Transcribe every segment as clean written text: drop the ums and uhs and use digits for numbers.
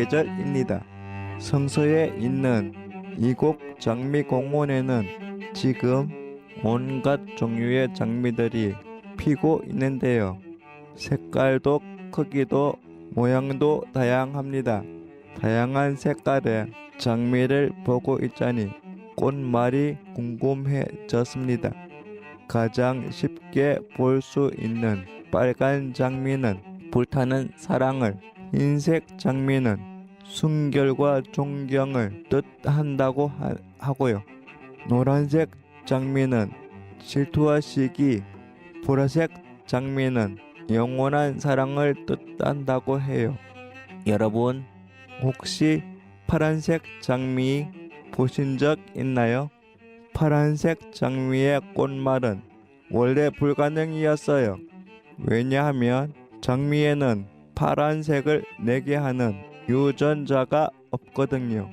계절입니다. 성서에 있는 이곡 장미공원에는 지금 온갖 종류의 장미들이 피고 있는데요. 색깔도 크기도 모양도 다양합니다. 다양한 색깔의 장미를 보고 있자니 꽃말이 궁금해졌습니다. 가장 쉽게 볼 수 있는 빨간 장미는 불타는 사랑을, 흰색 장미는 순결과 존경을 뜻한다고 하고요. 노란색 장미는 질투와 시기, 보라색 장미는 영원한 사랑을 뜻한다고 해요. 여러분, 혹시 파란색 장미 보신 적 있나요? 파란색 장미의 꽃말은 원래 불가능이었어요. 왜냐하면 장미에는 파란색을 내게 하는 유전자가 없거든요.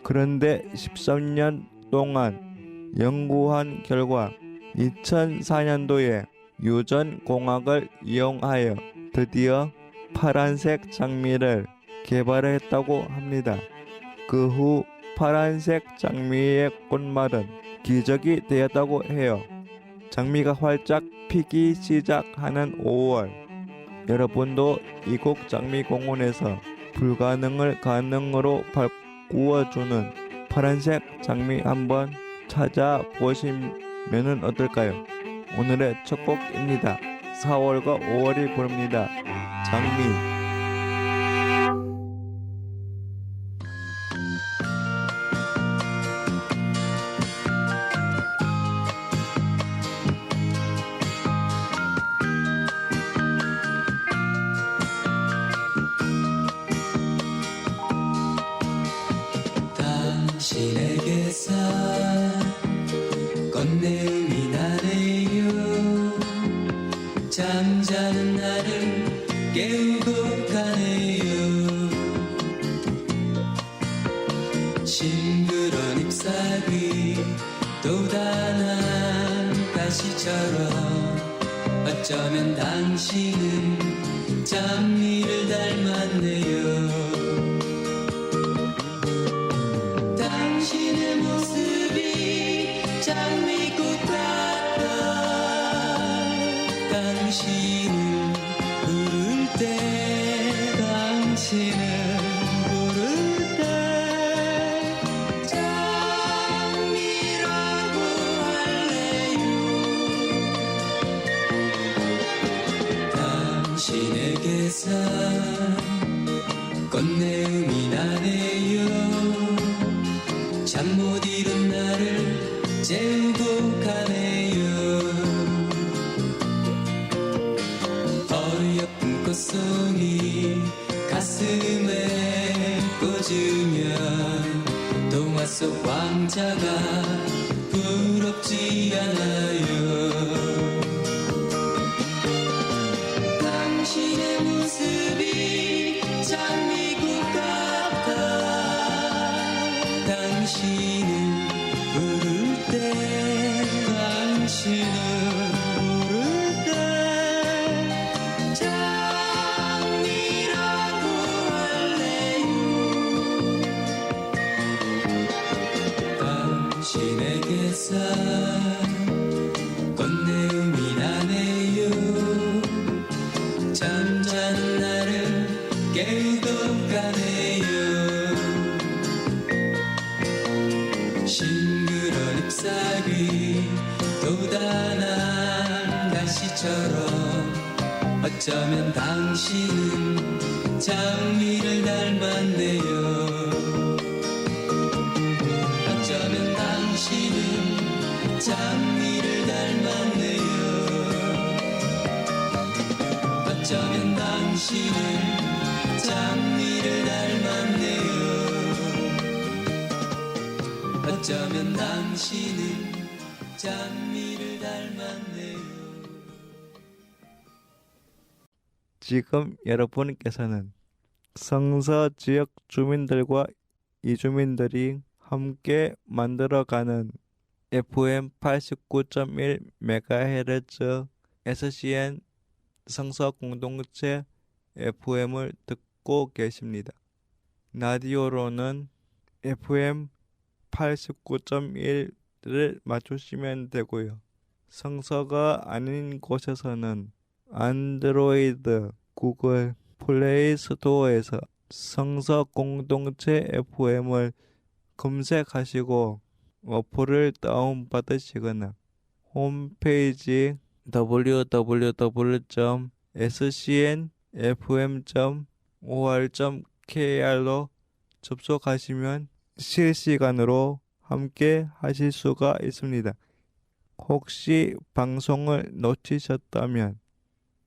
그런데 13년 동안 연구한 결과 2004년도에 유전공학을 이용하여 드디어 파란색 장미를 개발했다고 합니다. 그 후 파란색 장미의 꽃말은 기적이 되었다고 해요. 장미가 활짝 피기 시작하는 5월, 여러분도 이곡 장미공원에서 불가능을 가능으로 바꾸어주는 파란색 장미 한번 찾아보시면 어떨까요? 오늘의 첫 곡입니다. 4월과 5월이 부릅니다. 장미. 당신에게서 꽃내음이 나네요. 잠자는 나를 깨우고 가네요. 싱그런 잎사귀 또 단한 가시처럼 어쩌면 당신은 장미를 닮았네요. 당신의 모습이 장미꽃 같아. 당신을 부를 때, 당신을 부를 때 장미라고 할래요. 당신에게서 꽃내음이 나네요. 잠 못 이룬 나를 재우고 가네요. 어여쁜 꽃송이 가슴에 꽂으면 동화 속 왕자가 부럽지 않아요. 당신의 모습이 장미꽃 같아. 당신을 부를 때, 당신을 부를 때 장미라고 할래요. 당신에게서 꽃내음이 나네요. 잠자는 나를 깨우고 가네요. 싱그런 잎사귀 또 단한 가시처럼 어쩌면 당신은 장미를 닮았네요. 어쩌면 당신은 장미를 닮았네요. 어쩌면 당신은 장미를 닮았네요. 어쩌면 당신은 장미를 닮았네요. 지금 여러분께서는 성서 지역 주민들과 이주민들이 함께 만들어가는 FM 89.1MHz SCN 성서 공동체 FM을 듣고 계십니다. 라디오로는 FM 89.1를 맞추시면 되고요. 성서가 아닌 곳에서는 안드로이드, 구글 플레이 스토어에서 성서 공동체 FM을 검색하시고 어플을 다운받으시거나 홈페이지 www.scnfm.or.kr로 접속하시면 실시간으로 함께 하실 수가 있습니다. 혹시 방송을 놓치셨다면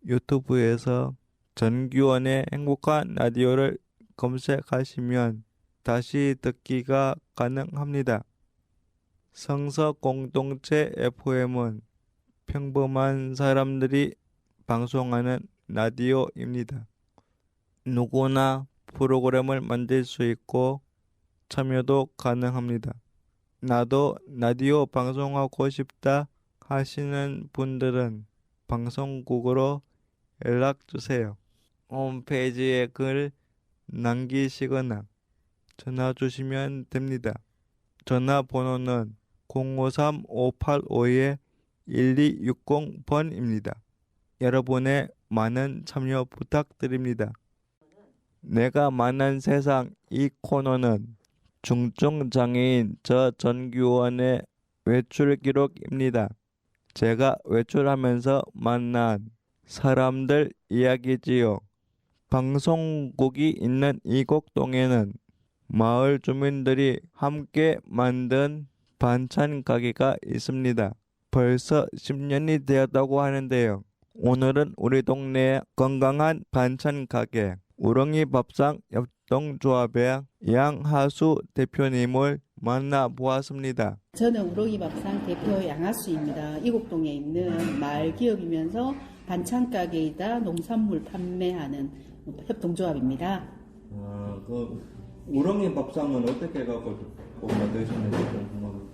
유튜브에서 전규원의 행복한 라디오를 검색하시면 다시 듣기가 가능합니다. 성서 공동체 FM은 평범한 사람들이 방송하는 라디오입니다. 누구나 프로그램을 만들 수 있고 참여도 가능합니다. 나도 라디오 방송하고 싶다 하시는 분들은 방송국으로 연락주세요. 홈페이지에 글 남기시거나 전화 주시면 됩니다. 전화번호는 053-585-1260번입니다. 여러분의 많은 참여 부탁드립니다. 내가 만난 세상 이 코너는 중증장애인 저 전규원의 외출 기록입니다. 제가 외출하면서 만난 사람들 이야기지요. 방송국이 있는 이곡동에는 마을 주민들이 함께 만든 반찬 가게가 있습니다. 벌써 10년이 되었다고 하는데요. 오늘은 우리 동네의 건강한 반찬 가게 우렁이 밥상 협동조합의 양하수 대표님을 만나보았습니다. 저는 우렁이 밥상 대표 양하수입니다. 이곡동에 있는 마을 기업이면서 반찬 가게이다 농산물 판매하는 협동조합입니다. 그 우렁이 밥상은 어떻게 갖고 만드셨는지 좀 궁금합니다.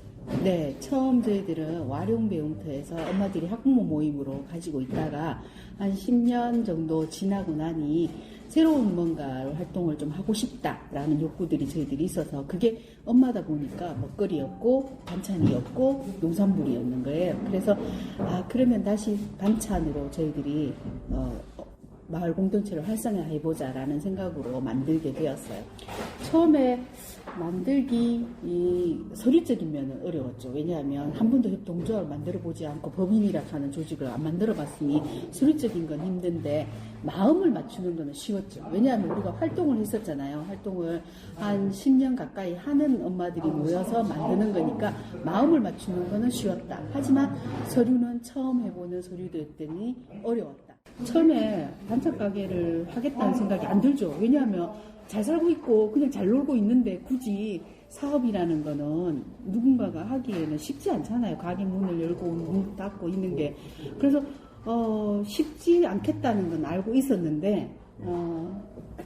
네, 처음 저희들은 와룡배움터에서 엄마들이 학부모 모임으로 가지고 있다가 한 10년 정도 지나고 나니 새로운 뭔가 활동을 좀 하고 싶다라는 욕구들이 저희들이 있어서 그게 엄마다 보니까 먹거리였고 반찬이었고 농산물이었는 거예요. 그래서 그러면 다시 반찬으로 저희들이 마을 공동체를 활성화해보자라는 생각으로 만들게 되었어요. 처음에 만들기 서류적인 면은 어려웠죠. 왜냐하면 한 번도 협동조합을 만들어보지 않고 법인이라 하는 조직을 안 만들어봤으니 서류적인 건 힘든데 마음을 맞추는 거는 쉬웠죠. 왜냐하면 우리가 활동을 했었잖아요. 활동을 한 10년 가까이 하는 엄마들이 모여서 만드는 거니까 마음을 맞추는 거는 쉬웠다. 하지만 서류는 처음 해보는 서류였더니 어려웠다. 처음에 반찬 가게를 하겠다는 생각이 안 들죠. 왜냐하면 잘 살고 있고 그냥 잘 놀고 있는데 굳이 사업이라는 거는 누군가가 하기에는 쉽지 않잖아요. 가게 문을 열고 문 닫고 있는 게. 그래서 쉽지 않겠다는 건 알고 있었는데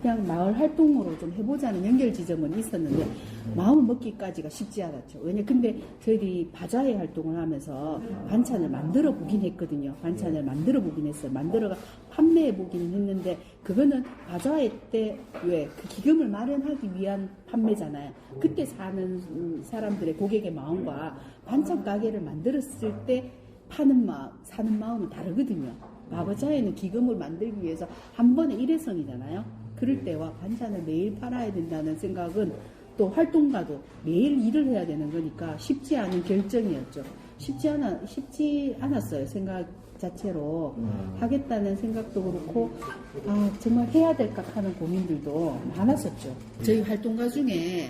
그냥 마을 활동으로 좀 해보자는 연결 지점은 있었는데 마음을 먹기까지가 쉽지 않았죠. 근데 저희들이 바자회 활동을 하면서 반찬을 만들어 보긴 했거든요. 반찬을 만들어 보긴 했어요. 만들어가 판매해 보긴 했는데 그거는 바자회 때 왜 그 기금을 마련하기 위한 판매잖아요. 그때 사는 사람들의 고객의 마음과 반찬 가게를 만들었을 때 파는 마음, 사는 마음은 다르거든요. 바바자에는 기금을 만들기 위해서 한 번에 일회성이잖아요. 그럴 때와 반찬을 매일 팔아야 된다는 생각은 또 활동가도 매일 일을 해야 되는 거니까 쉽지 않은 결정이었죠. 쉽지 않았어요. 생각 자체로 하겠다는 생각도 그렇고 정말 해야 될까 하는 고민들도 많았었죠. 저희 활동가 중에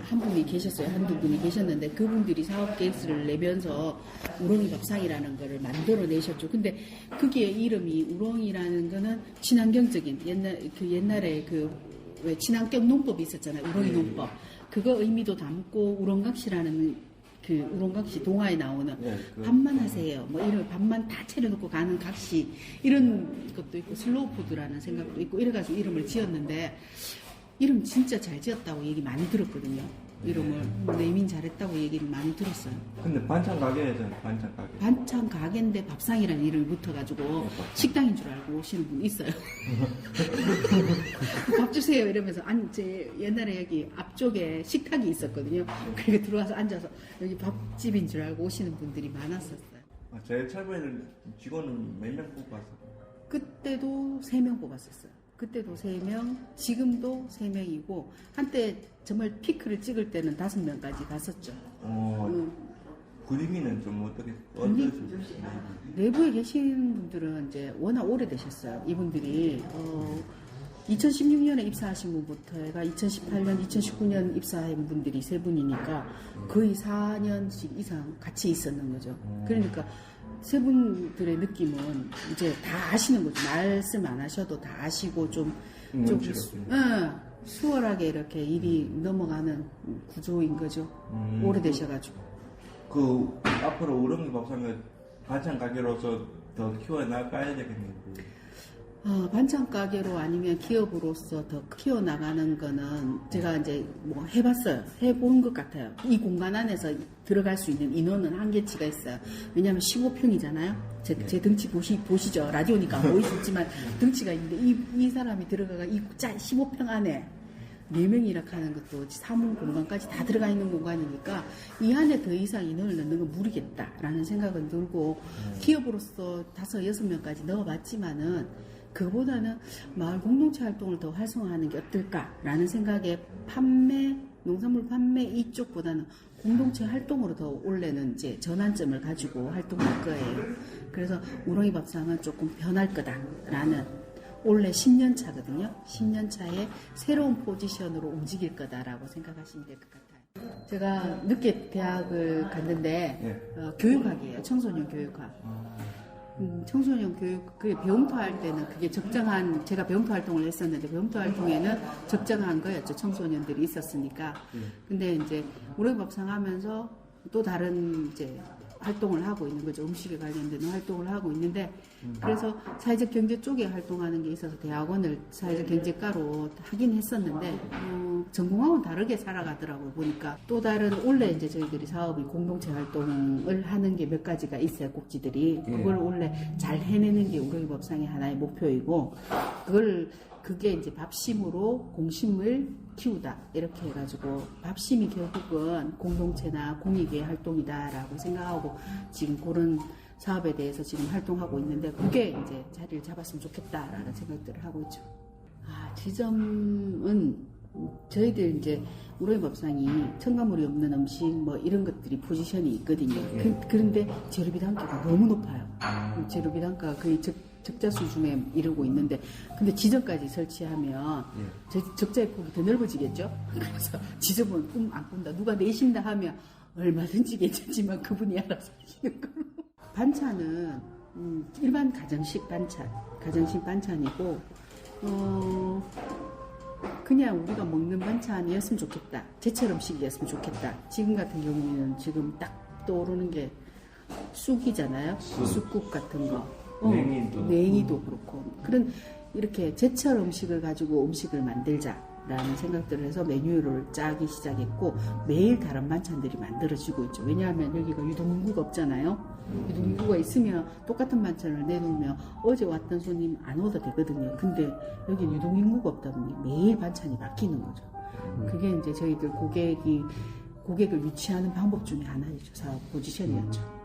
한 분이 계셨어요. 한두 분이 계셨는데 그분들이 사업 계획서를 내면서 우렁이 밥상이라는 거를 만들어내셨죠. 근데 그게 이름이 우렁이라는 거는 친환경적인 옛날에 왜 친환경 농법이 있었잖아요. 우렁이 농법. 그거 의미도 담고 우렁각시라는 우렁각시 동화에 나오는 밥만 하세요. 뭐 이런 밥만 다 차려놓고 가는 각시 이런 것도 있고 슬로우푸드라는 생각도 있고 이래가지고 이름을 지었는데 이름 진짜 잘 지었다고 얘기 많이 들었거든요. 이름을 네이밍 잘했다고 얘기를 많이 들었어요. 근데 반찬 가게에서는 반찬 가게. 반찬 가게인데 밥상이라는 이름이 붙어가지고 식당인 줄 알고 오시는 분 있어요. 밥 주세요 이러면서 아니 제 옛날에 여기 앞쪽에 식탁이 있었거든요. 그러니까 들어와서 앉아서 여기 밥집인 줄 알고 오시는 분들이 많았었어요. 제일 처음에는 직원은 몇 명 뽑았어요? 그때도 3명 뽑았었어요. 그때도 3명, 지금도 3명이고 한때 정말 피크를 찍을 때는 5명까지 갔었죠. 분위기는 좀 어떠세요? 내부에 계신 분들은 이제 워낙 오래되셨어요. 이분들이 2016년에 입사하신 분부터 해가 2018년, 2019년 입사한 분들이 3분이니까 거의 4년씩 이상 같이 있었는 거죠. 그러니까 세 분들의 느낌은 이제 다 아시는 거죠. 말씀 안 하셔도 다 아시고 좀 수월하게 이렇게 일이 넘어가는 구조인 거죠. 오래되셔가지고. 그 앞으로 우렁이 밥상을 반찬 가게로서 더 키워나가야 되겠는데. 반찬 가게로 아니면 기업으로서 더 키워나가는 거는 제가 이제 뭐 해봤어요. 해본 것 같아요. 이 공간 안에서 들어갈 수 있는 인원은 한계치가 있어요. 왜냐하면 15평이잖아요. 제 등치 보시죠. 라디오니까 안 보이시지만 등치가 있는데 이 사람이 들어가가 이 15평 안에 4명이라 하는 것도 사무 공간까지 다 들어가 있는 공간이니까 이 안에 더 이상 인원을 넣는 건 무리겠다라는 생각은 들고 기업으로서 5, 6명까지 넣어봤지만은 그보다는 마을 공동체 활동을 더 활성화하는 게 어떨까라는 생각에 농산물 판매 이쪽보다는 공동체 활동으로 더 올해는 이제 전환점을 가지고 활동할 거예요. 그래서 우렁이 밥상은 조금 변할 거다라는 올해 10년 차거든요. 10년 차에 새로운 포지션으로 움직일 거다라고 생각하시면 될 것 같아요. 제가 늦게 대학을 갔는데 교육학이에요. 청소년 교육학. 청소년 교육, 그 배움터 할 때는 그게 적정한, 제가 배움터 활동을 했었는데, 배움터 활동에는 적정한 거였죠. 청소년들이 있었으니까. 근데 이제, 우렁이 밥상 하면서 또 다른 이제 활동을 하고 있는 거죠. 음식에 관련된 활동을 하고 있는데, 그래서 사회적 경제 쪽에 활동하는 게 있어서 대학원을 사회적 경제과로 하긴 했었는데, 전공하고는 다르게 살아가더라고요. 보니까 또 다른 원래 이제 저희들이 사업이 공동체 활동을 하는 게 몇 가지가 있어요. 꼭지들이 그걸 원래 잘 해내는 게 우렁이 밥상의 하나의 목표이고 그게 이제 밥심으로 공심을 키우다 이렇게 해가지고 밥심이 결국은 공동체나 공익의 활동이다라고 생각하고 지금 그런 사업에 대해서 지금 활동하고 있는데 그게 이제 자리를 잡았으면 좋겠다라는 생각들을 하고 있죠. 지점은 저희들 이제 우렁이 밥상이 첨가물이 없는 음식 뭐 이런 것들이 포지션이 있거든요. 그런데 재료비 단가가 너무 높아요. 재료비 단가가 거의 적자 수준에 이르고 있는데 근데 지점까지 설치하면 적자의 폭이 더 넓어지겠죠. 그래서 지점은 안 꾼다. 누가 내신다 하면 얼마든지 괜찮지만 그분이 알아서 하시는 걸로. 반찬은 일반 가정식 반찬이고 그냥 우리가 먹는 반찬이었으면 좋겠다. 제철 음식이었으면 좋겠다. 지금 같은 경우에는 지금 딱 떠오르는 게 쑥이잖아요. 쑥국 같은 거. 냉이도 그렇고. 그런 이렇게 제철 음식을 가지고 음식을 만들자라는 생각들을 해서 메뉴를 짜기 시작했고 매일 다른 반찬들이 만들어지고 있죠. 왜냐하면 여기가 유동인구가 없잖아요. 유동인구가 있으면 똑같은 반찬을 내놓으면 어제 왔던 손님 안 오도 되거든요. 근데 여기 유동인구가 없다 보니 매일 반찬이 바뀌는 거죠. 그게 이제 저희들 고객을 유치하는 방법 중에 하나이죠. 사업 포지션이었죠.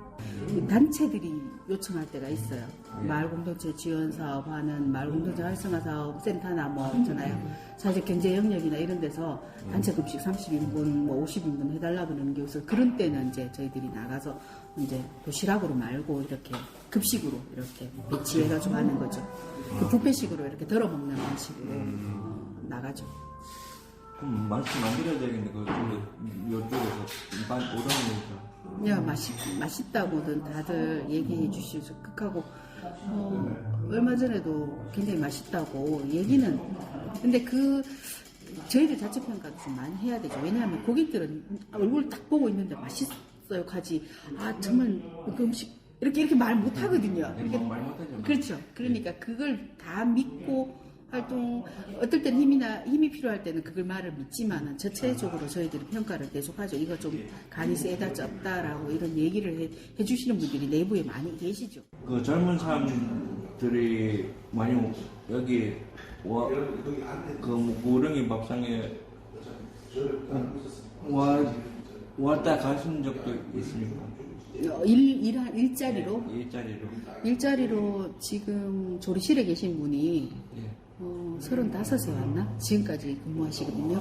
단체들이 요청할 때가 있어요. 마을공동체 지원 사업하는 마을공동체 활성화 사업 센터나 뭐 있잖아요. 사회적 경제 영역이나 이런 데서 단체 급식 30인분, 뭐 50인분 해달라 그러는 게 있어서 그런 때는 이제 저희들이 나가서 이제 도시락으로 말고 이렇게 급식으로 이렇게 배치해가지고 하는 거죠. 그 뷔페식으로 이렇게 덜어 먹는 방식으로 나가죠. 그럼 맛있게 만들어야 되겠네. 이쪽에서 오랑이니까. 야, 맛있다고는 다들 얘기해 주시죠. 극하고, 얼마 전에도 굉장히 맛있다고 얘기는, 근데 저희들 자체평가도 좀 많이 해야 되죠. 왜냐하면 고객들은 얼굴 딱 보고 있는데 맛있어요. 가지. 정말 그 음식, 이렇게 말 못 하거든요. 말 못하죠. 그렇죠. 그러니까 그걸 다 믿고 활동 어떨 때는 힘이 필요할 때는 그걸 말을 믿지만은 전체적으로 저희들이 평가를 계속하죠. 이거 좀 간이 세다 적다라고 이런 얘기를 해주시는 분들이 내부에 많이 계시죠. 그 젊은 사람들이 많이 여기 그 우렁이 밥상에 왔다 가신 적도 있습니까? 일자리로 일자리로. 지금 조리실에 계신 분이 예. 35세 왔나? 지금까지 근무하시거든요.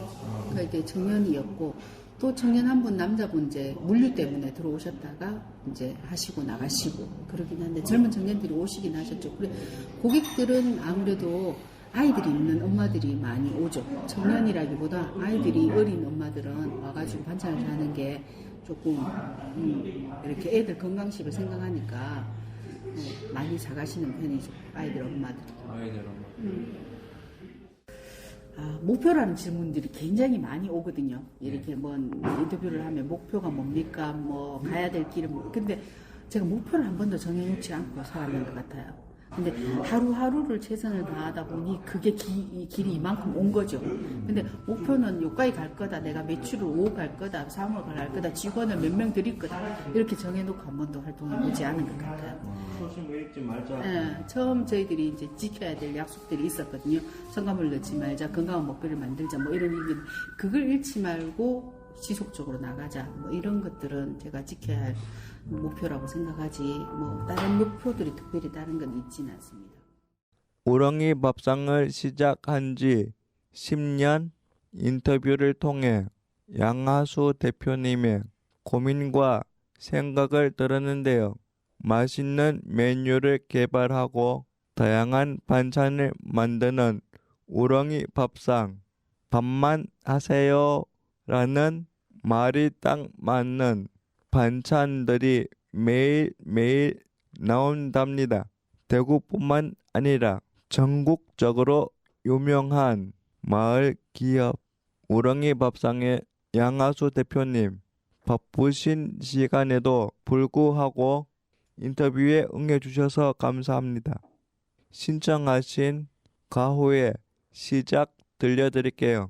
그러니까 이제 청년이었고, 또 청년 한 분, 남자분 이제 물류 때문에 들어오셨다가 이제 하시고 나가시고 그러긴 한데 젊은 청년들이 오시긴 하셨죠. 그래, 고객들은 아무래도 아이들이 있는 엄마들이 많이 오죠. 청년이라기보다 아이들이 어린 엄마들은 와가지고 반찬을 사는 게 조금 이렇게 애들 건강식을 생각하니까 많이 사가시는 편이죠. 아이들 엄마들. 목표라는 질문들이 굉장히 많이 오거든요. 이렇게 뭐 인터뷰를 하면 목표가 뭡니까? 뭐 가야 될 길은 뭐. 근데 제가 목표를 한 번도 정해놓지 않고 살았는 것 같아요. 근데 하루하루를 최선을 다하다 보니 그게 길이 이만큼 온 거죠. 근데 목표는 여기까지 갈 거다. 내가 매출을 5억 갈 거다. 3억 갈 거다. 직원을 몇 명 드릴 거다. 이렇게 정해놓고 한 번도 활동해보지 않은 것 같아요. 소심 잃지 말자. 네, 처음 저희들이 이제 지켜야 될 약속들이 있었거든요. 성감을 넣지 말자. 건강한 목표를 만들자. 뭐 이런 얘기. 그걸 잃지 말고 지속적으로 나가자. 뭐 이런 것들은 제가 지켜야 할 목표라고 생각하지 뭐 다른 목표들이 특별히 다른 건 있지는 않습니다. 우렁이 밥상을 시작한 지 10년 인터뷰를 통해 양하수 대표님의 고민과 생각을 들었는데요. 맛있는 메뉴를 개발하고 다양한 반찬을 만드는 우렁이 밥상, 밥만 하세요 라는 말이 딱 맞는 반찬들이 매일매일 나온답니다. 대구뿐만 아니라 전국적으로 유명한 마을 기업 우렁이 밥상의 양하수 대표님, 바쁘신 시간에도 불구하고 인터뷰에 응해주셔서 감사합니다. 신청하신 가호의 시작 들려드릴게요.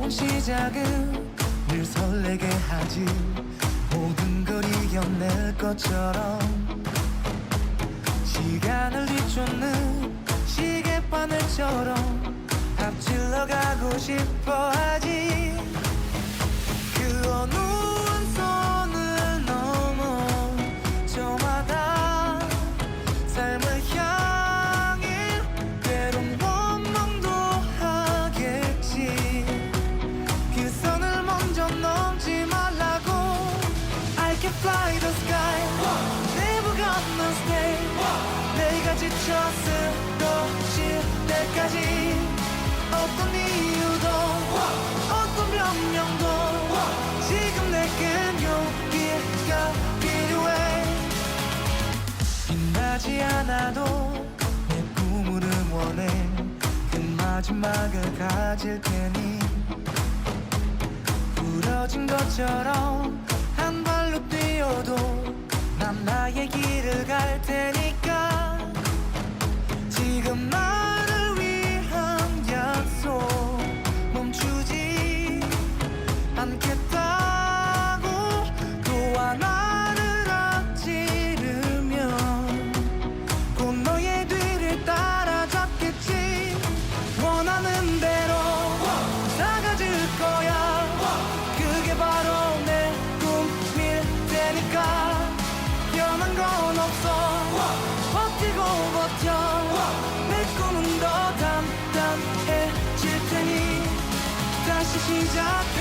시작은 늘 설레게 하지 모든 걸 이겨낼 것처럼 시간을 뒤쫓는 시계바늘처럼 앞질러 가고 싶어 하지 그 어느 선을 넘어 저마다 삶을 향해 때론 원망도 하겠지 Fly the sky Never gonna stay 내가 지쳐 쓰러질 때까지 어떤 이유도 어떤 변명도 지금 내겐 용기가 필요해 빛나지 않아도 내 꿈을 응원해 그 마지막을 가질 테니 부러진 것처럼 한 발로 뛰어도 난 나의 길을 갈 테니까 지금 나를 위한 약속 멈추지 않겠다고 또 하나를 앞지르면 곧 너의 뒤를 따라잡겠지 원하는 대로 사가질 거야 그게 바로 내 변한 건 없어 버티고 버텨 내 꿈은 더 단단해질 테니 다시 시작해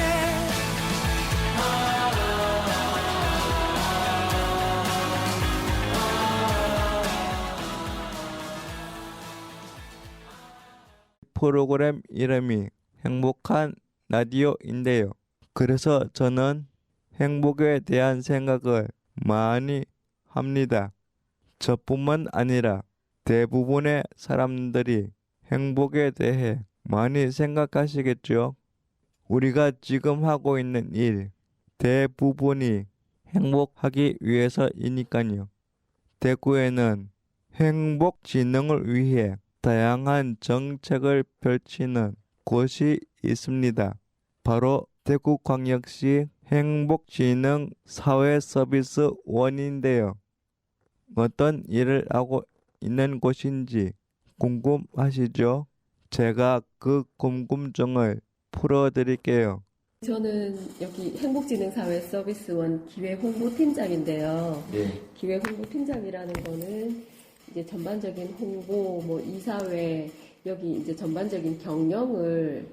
프로그램 이름이 행복한 라디오인데요. 그래서 저는 행복에 대한 생각을 많이 합니다. 저뿐만 아니라 대부분의 사람들이 행복에 대해 많이 생각하시겠죠. 우리가 지금 하고 있는 일 대부분이 행복하기 위해서이니까요. 대구에는 행복 진흥을 위해 다양한 정책을 펼치는 곳이 있습니다. 바로 대구광역시 행복진흥 사회서비스원인데요. 어떤 일을 하고 있는 곳인지 궁금하시죠? 제가 그 궁금증을 풀어드릴게요. 저는 여기 행복진흥사회서비스원 기획홍보팀장인데요. 네. 기획홍보팀장이라는 거는 이제 전반적인 홍보, 뭐 이사회, 여기 이제 전반적인 경영을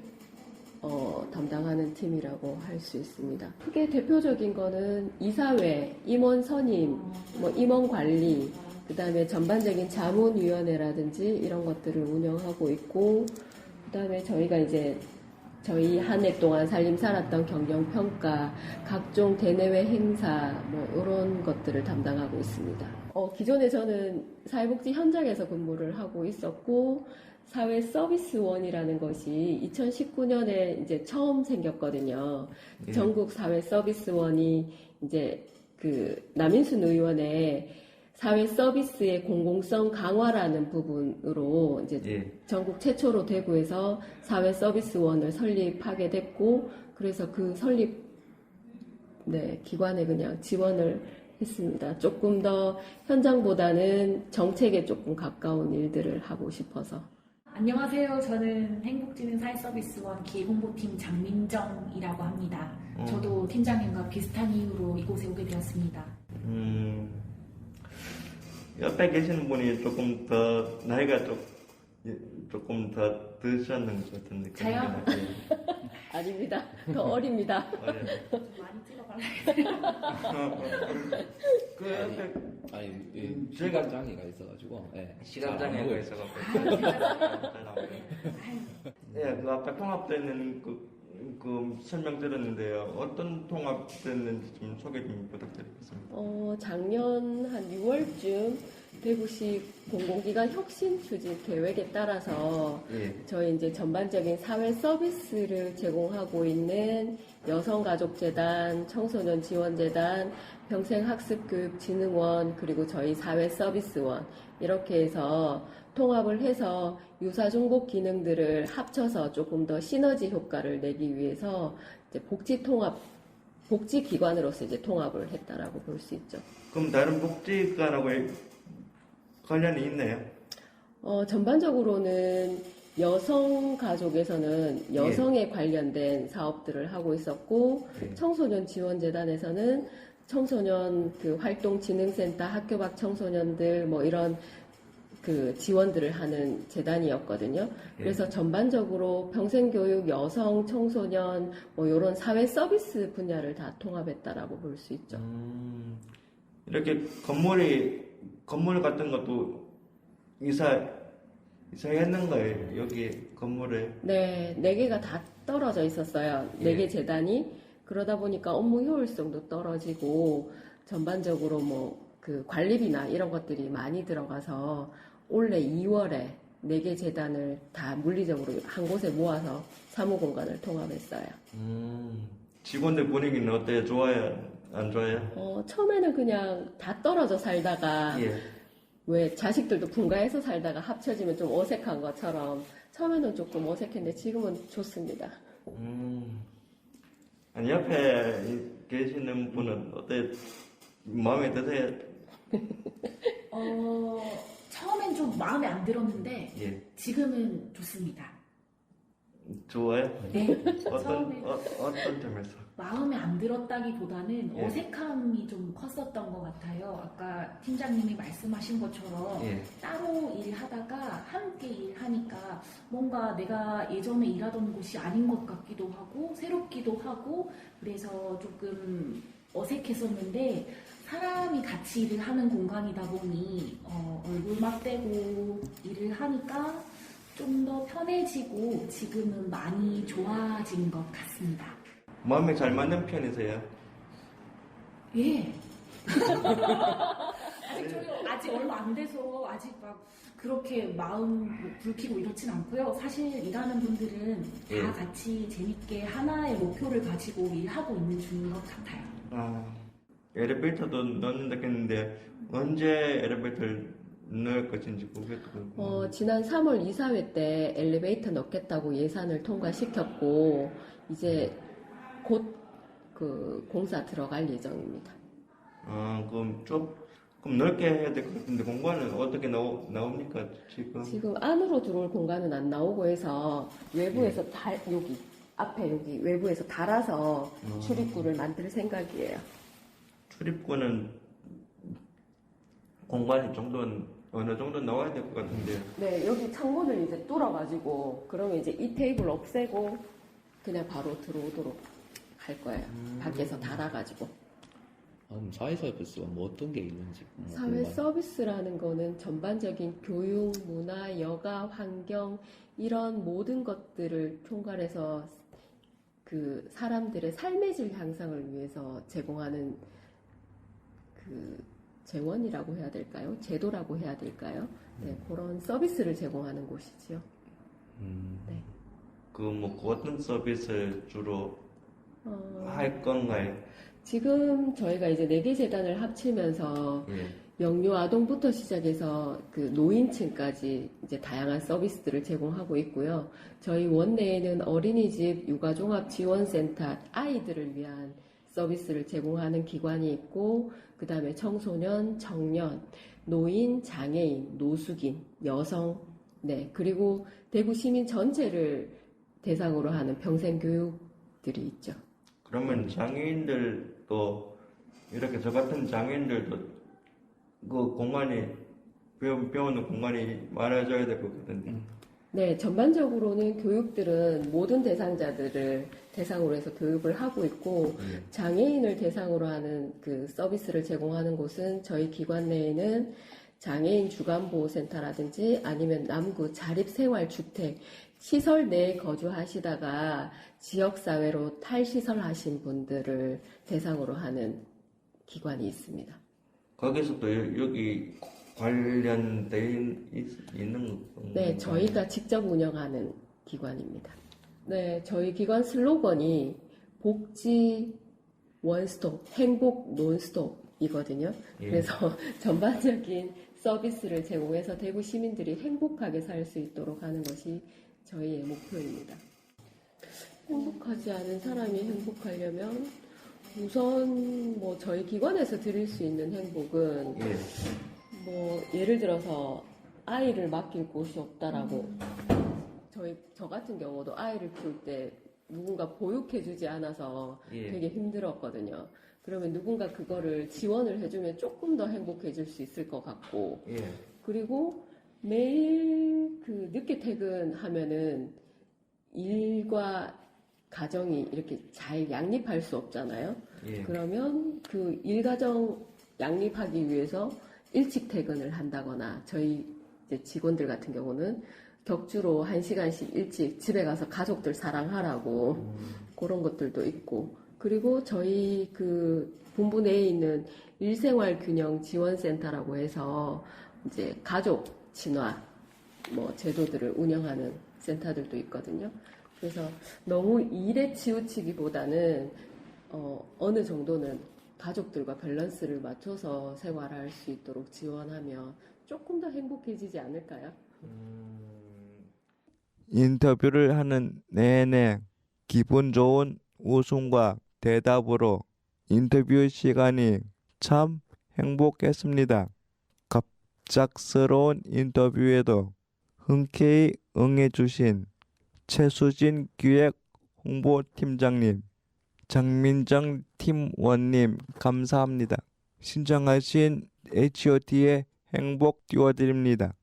담당하는 팀이라고 할 수 있습니다. 크게 대표적인 거는 이사회, 임원 선임, 뭐 임원 관리, 그 다음에 전반적인 자문위원회라든지 이런 것들을 운영하고 있고, 그 다음에 저희가 이제 저희 한 해 동안 살림 살았던 경영평가, 각종 대내외 행사, 뭐 이런 것들을 담당하고 있습니다. 기존에 저는 사회복지 현장에서 근무를 하고 있었고, 사회서비스원이라는 것이 2019년에 이제 처음 생겼거든요. 예. 전국 사회서비스원이 이제 그 남인순 의원의 사회 서비스의 공공성 강화라는 부분으로 이제 예. 전국 최초로 대구에서 사회 서비스원을 설립하게 됐고, 그래서 그 설립 기관에 그냥 지원을 했습니다. 조금 더 현장보다는 정책에 조금 가까운 일들을 하고 싶어서. 안녕하세요. 저는 행복진흥사회서비스원 기획홍보팀 장민정이라고 합니다. 저도 팀장님과 비슷한 이유로 이곳에 오게 되었습니다. 옆에 계시는 분이 조금 더 나이가 조금 더 드셨는 것 같은데. 저요? 아닙니다. 더 어립니다. 많이 찍어달라고 그 옆에 아니, 시간장애가 있어가지고, 예. 시간장애가 있어갖고. 예, 그 아까 통합되는 그 설명 들었는데요. 어떤 통합됐는지 좀 소개 좀 부탁드리겠습니다. 작년 한 6월쯤 대구시 공공기관 혁신 추진 계획에 따라서 예. 저희 이제 전반적인 사회 서비스를 제공하고 있는 여성가족재단, 청소년지원재단, 평생학습교육진흥원, 그리고 저희 사회서비스원 이렇게 해서 통합을 해서 유사중복 기능들을 합쳐서 조금 더 시너지 효과를 내기 위해서 이제 복지기관으로서 이제 통합을 했다라고 볼 수 있죠. 그럼 다른 복지관하고 관련이 있네요. 전반적으로는 여성 가족에서는 여성에 관련된 사업들을 하고 있었고, 청소년 지원재단에서는 청소년 그 활동진흥센터, 학교 밖 청소년들 뭐 이런 그 지원들을 하는 재단이었거든요. 그래서 전반적으로 평생교육, 여성, 청소년 뭐 이런 사회 서비스 분야를 다 통합했다라고 볼 수 있죠. 이렇게 건물 같은 것도 이사했는 거예요. 여기 건물에. 네, 4개가 다 떨어져 있었어요. 4개 재단이. 그러다 보니까 업무 효율성도 떨어지고 전반적으로 뭐 그 관리비나 이런 것들이 많이 들어가서 올해 2월에 4개 재단을 다 물리적으로 한 곳에 모아서 사무공간을 통합했어요. 직원들 분위기는 어때요? 좋아요? 안 좋아요? 처음에는 그냥 다 떨어져 살다가 왜 자식들도 분가해서 살다가 합쳐지면 좀 어색한 것처럼 처음에는 조금 어색했는데 지금은 좋습니다. 아니, 옆에 계시는 분은 어때요? 마음에 드세요? 처음엔 좀 마음에 안 들었는데, 예. 지금은 좋습니다. 좋아요? 네. 어떤 처음에 점에서? 마음에 안 들었다기보다는 예. 어색함이 좀 컸었던 것 같아요. 아까 팀장님이 말씀하신 것처럼 예. 따로 일하다가 함께 일하니까 뭔가 내가 예전에 일하던 곳이 아닌 것 같기도 하고 새롭기도 하고 그래서 조금 어색했었는데 사람이 같이 일을 하는 공간이다 보니 얼굴 맞대고 일을 하니까 좀 더 편해지고 지금은 많이 좋아진 것 같습니다. 마음에 잘 맞는 편이세요? 예. 아직 얼마 안 돼서 아직 막 그렇게 마음 뭐 불키고 이렇진 않고요. 사실 일하는 분들은 예. 다 같이 재밌게 하나의 목표를 가지고 일하고 있는 중인 것 같아요. 아, 엘리베이터도 넣는다 했는데 언제 엘리베이터를 넣을 것인지 그것도 궁금해요. 지난 3월 이사회 때 엘리베이터 넣겠다고 예산을 통과시켰고 이제 곧 그 공사 들어갈 예정입니다. 그럼 넓게 해야 될 것 같은데 공간은 어떻게 나옵니까 지금? 지금 안으로 들어올 공간은 안 나오고 해서 외부에서 여기 앞에 여기 외부에서 달아서 출입구를 만들 생각이에요. 출입구는 공간이 어느 정도 나와야 될 것 같은데. 네, 여기 창문을 이제 뚫어가지고 그러면 이제 이 테이블 없애고 그냥 바로 들어오도록 할 거예요. 밖에서 달아가지고. 그럼 사회 서비스가 뭐 어떤 게 있는지. 사회 궁금하네요. 서비스라는 거는 전반적인 교육, 문화, 여가, 환경 이런 모든 것들을 총괄해서 그 사람들의 삶의 질 향상을 위해서 제공하는 그 재원이라고 해야 될까요? 제도라고 해야 될까요? 네, 그런 서비스를 제공하는 곳이지요. 네. 어떤 서비스를 주로 할 건가요? 지금 저희가 이제 4개 재단을 합치면서 예. 영유 아동부터 시작해서 그 노인층까지 이제 다양한 서비스들을 제공하고 있고요. 저희 원내에는 어린이집, 육아종합지원센터, 아이들을 위한 서비스를 제공하는 기관이 있고, 그 다음에 청소년, 청년, 노인, 장애인, 노숙인, 여성, 네, 그리고 대구 시민 전체를 대상으로 하는 평생교육들이 있죠. 그러면 장애인들도 이렇게 저 같은 장애인들도 그 공간이 배우는 공간이 많아져야 될 것 같은데. 네, 전반적으로는 교육들은 모든 대상자들을 대상으로 해서 교육을 하고 있고, 장애인을 대상으로 하는 그 서비스를 제공하는 곳은 저희 기관 내에는 장애인 주간보호센터라든지 아니면 남구 자립생활주택, 시설 내에 거주하시다가 지역사회로 탈시설하신 분들을 대상으로 하는 기관이 있습니다. 거기서도 여기 관련돼 있는 건가요? 네, 저희가 직접 운영하는 기관입니다. 네, 저희 기관 슬로건이 복지 원스톱, 행복 논스톱이거든요. 예. 그래서 전반적인 서비스를 제공해서 대구 시민들이 행복하게 살 수 있도록 하는 것이 저희의 목표입니다. 행복하지 않은 사람이 행복하려면 우선 뭐 저희 기관에서 드릴 수 있는 행복은 예. 뭐 예를 들어서 아이를 맡길 곳이 없다라고 저 같은 경우도 아이를 키울 때 누군가 보육해주지 않아서 예. 되게 힘들었거든요. 그러면 누군가 그거를 지원을 해주면 조금 더 행복해질 수 있을 것 같고, 예. 그리고 매일 그 늦게 퇴근하면은 일과 가정이 이렇게 잘 양립할 수 없잖아요. 예. 그러면 그 일가정 양립하기 위해서 일찍 퇴근을 한다거나, 저희 이제 직원들 같은 경우는 격주로 1시간씩 일찍 집에 가서 가족들 사랑하라고 그런 것들도 있고, 그리고 저희 그 본부 내에 있는 일생활 균형 지원센터라고 해서 이제 가족 친화 뭐 제도들을 운영하는 센터들도 있거든요. 그래서 너무 일에 치우치기보다는 어느 정도는 가족들과 밸런스를 맞춰서 생활할 수 있도록 지원하면 조금 더 행복해지지 않을까요? 인터뷰를 하는 내내 기분 좋은 웃음과 대답으로 인터뷰 시간이 참 행복했습니다. 갑작스러운 인터뷰에도 흔쾌히 응해주신 최수진 기획 홍보팀장님, 장민정 팀원님 감사합니다. 신청하신 H.O.T의 행복 띄워드립니다.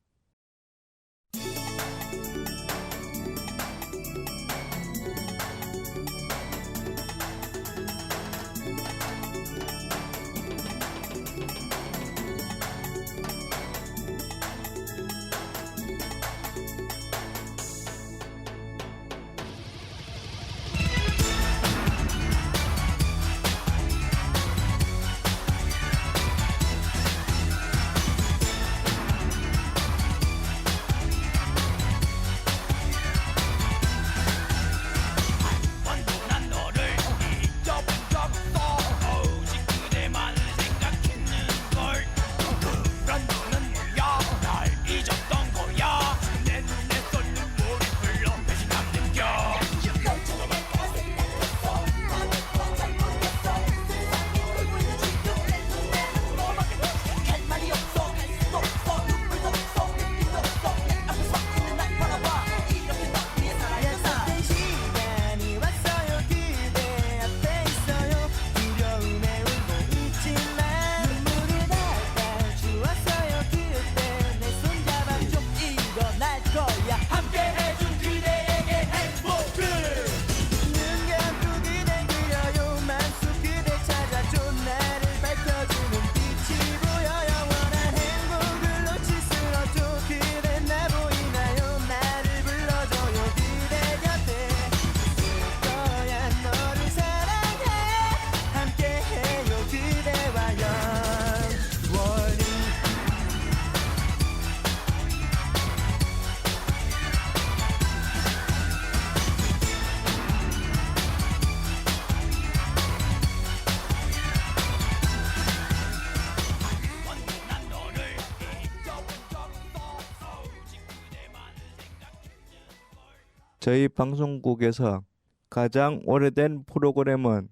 저희 방송국에서 가장 오래된 프로그램은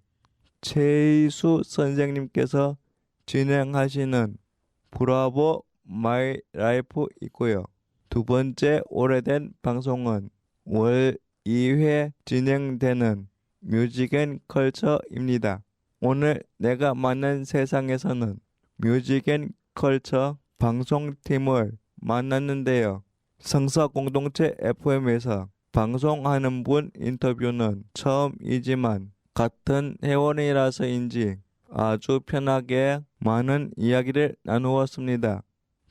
최희수 선생님께서 진행하시는 브라보 마이 라이프 있고요. 두 번째 오래된 방송은 월 2회 진행되는 뮤직앤컬처입니다. 오늘 내가 만난 세상에서는 뮤직앤컬처 방송팀을 만났는데요. 성서공동체 FM에서 방송하는 분 인터뷰는 처음이지만 같은 회원이라서인지 아주 편하게 많은 이야기를 나누었습니다.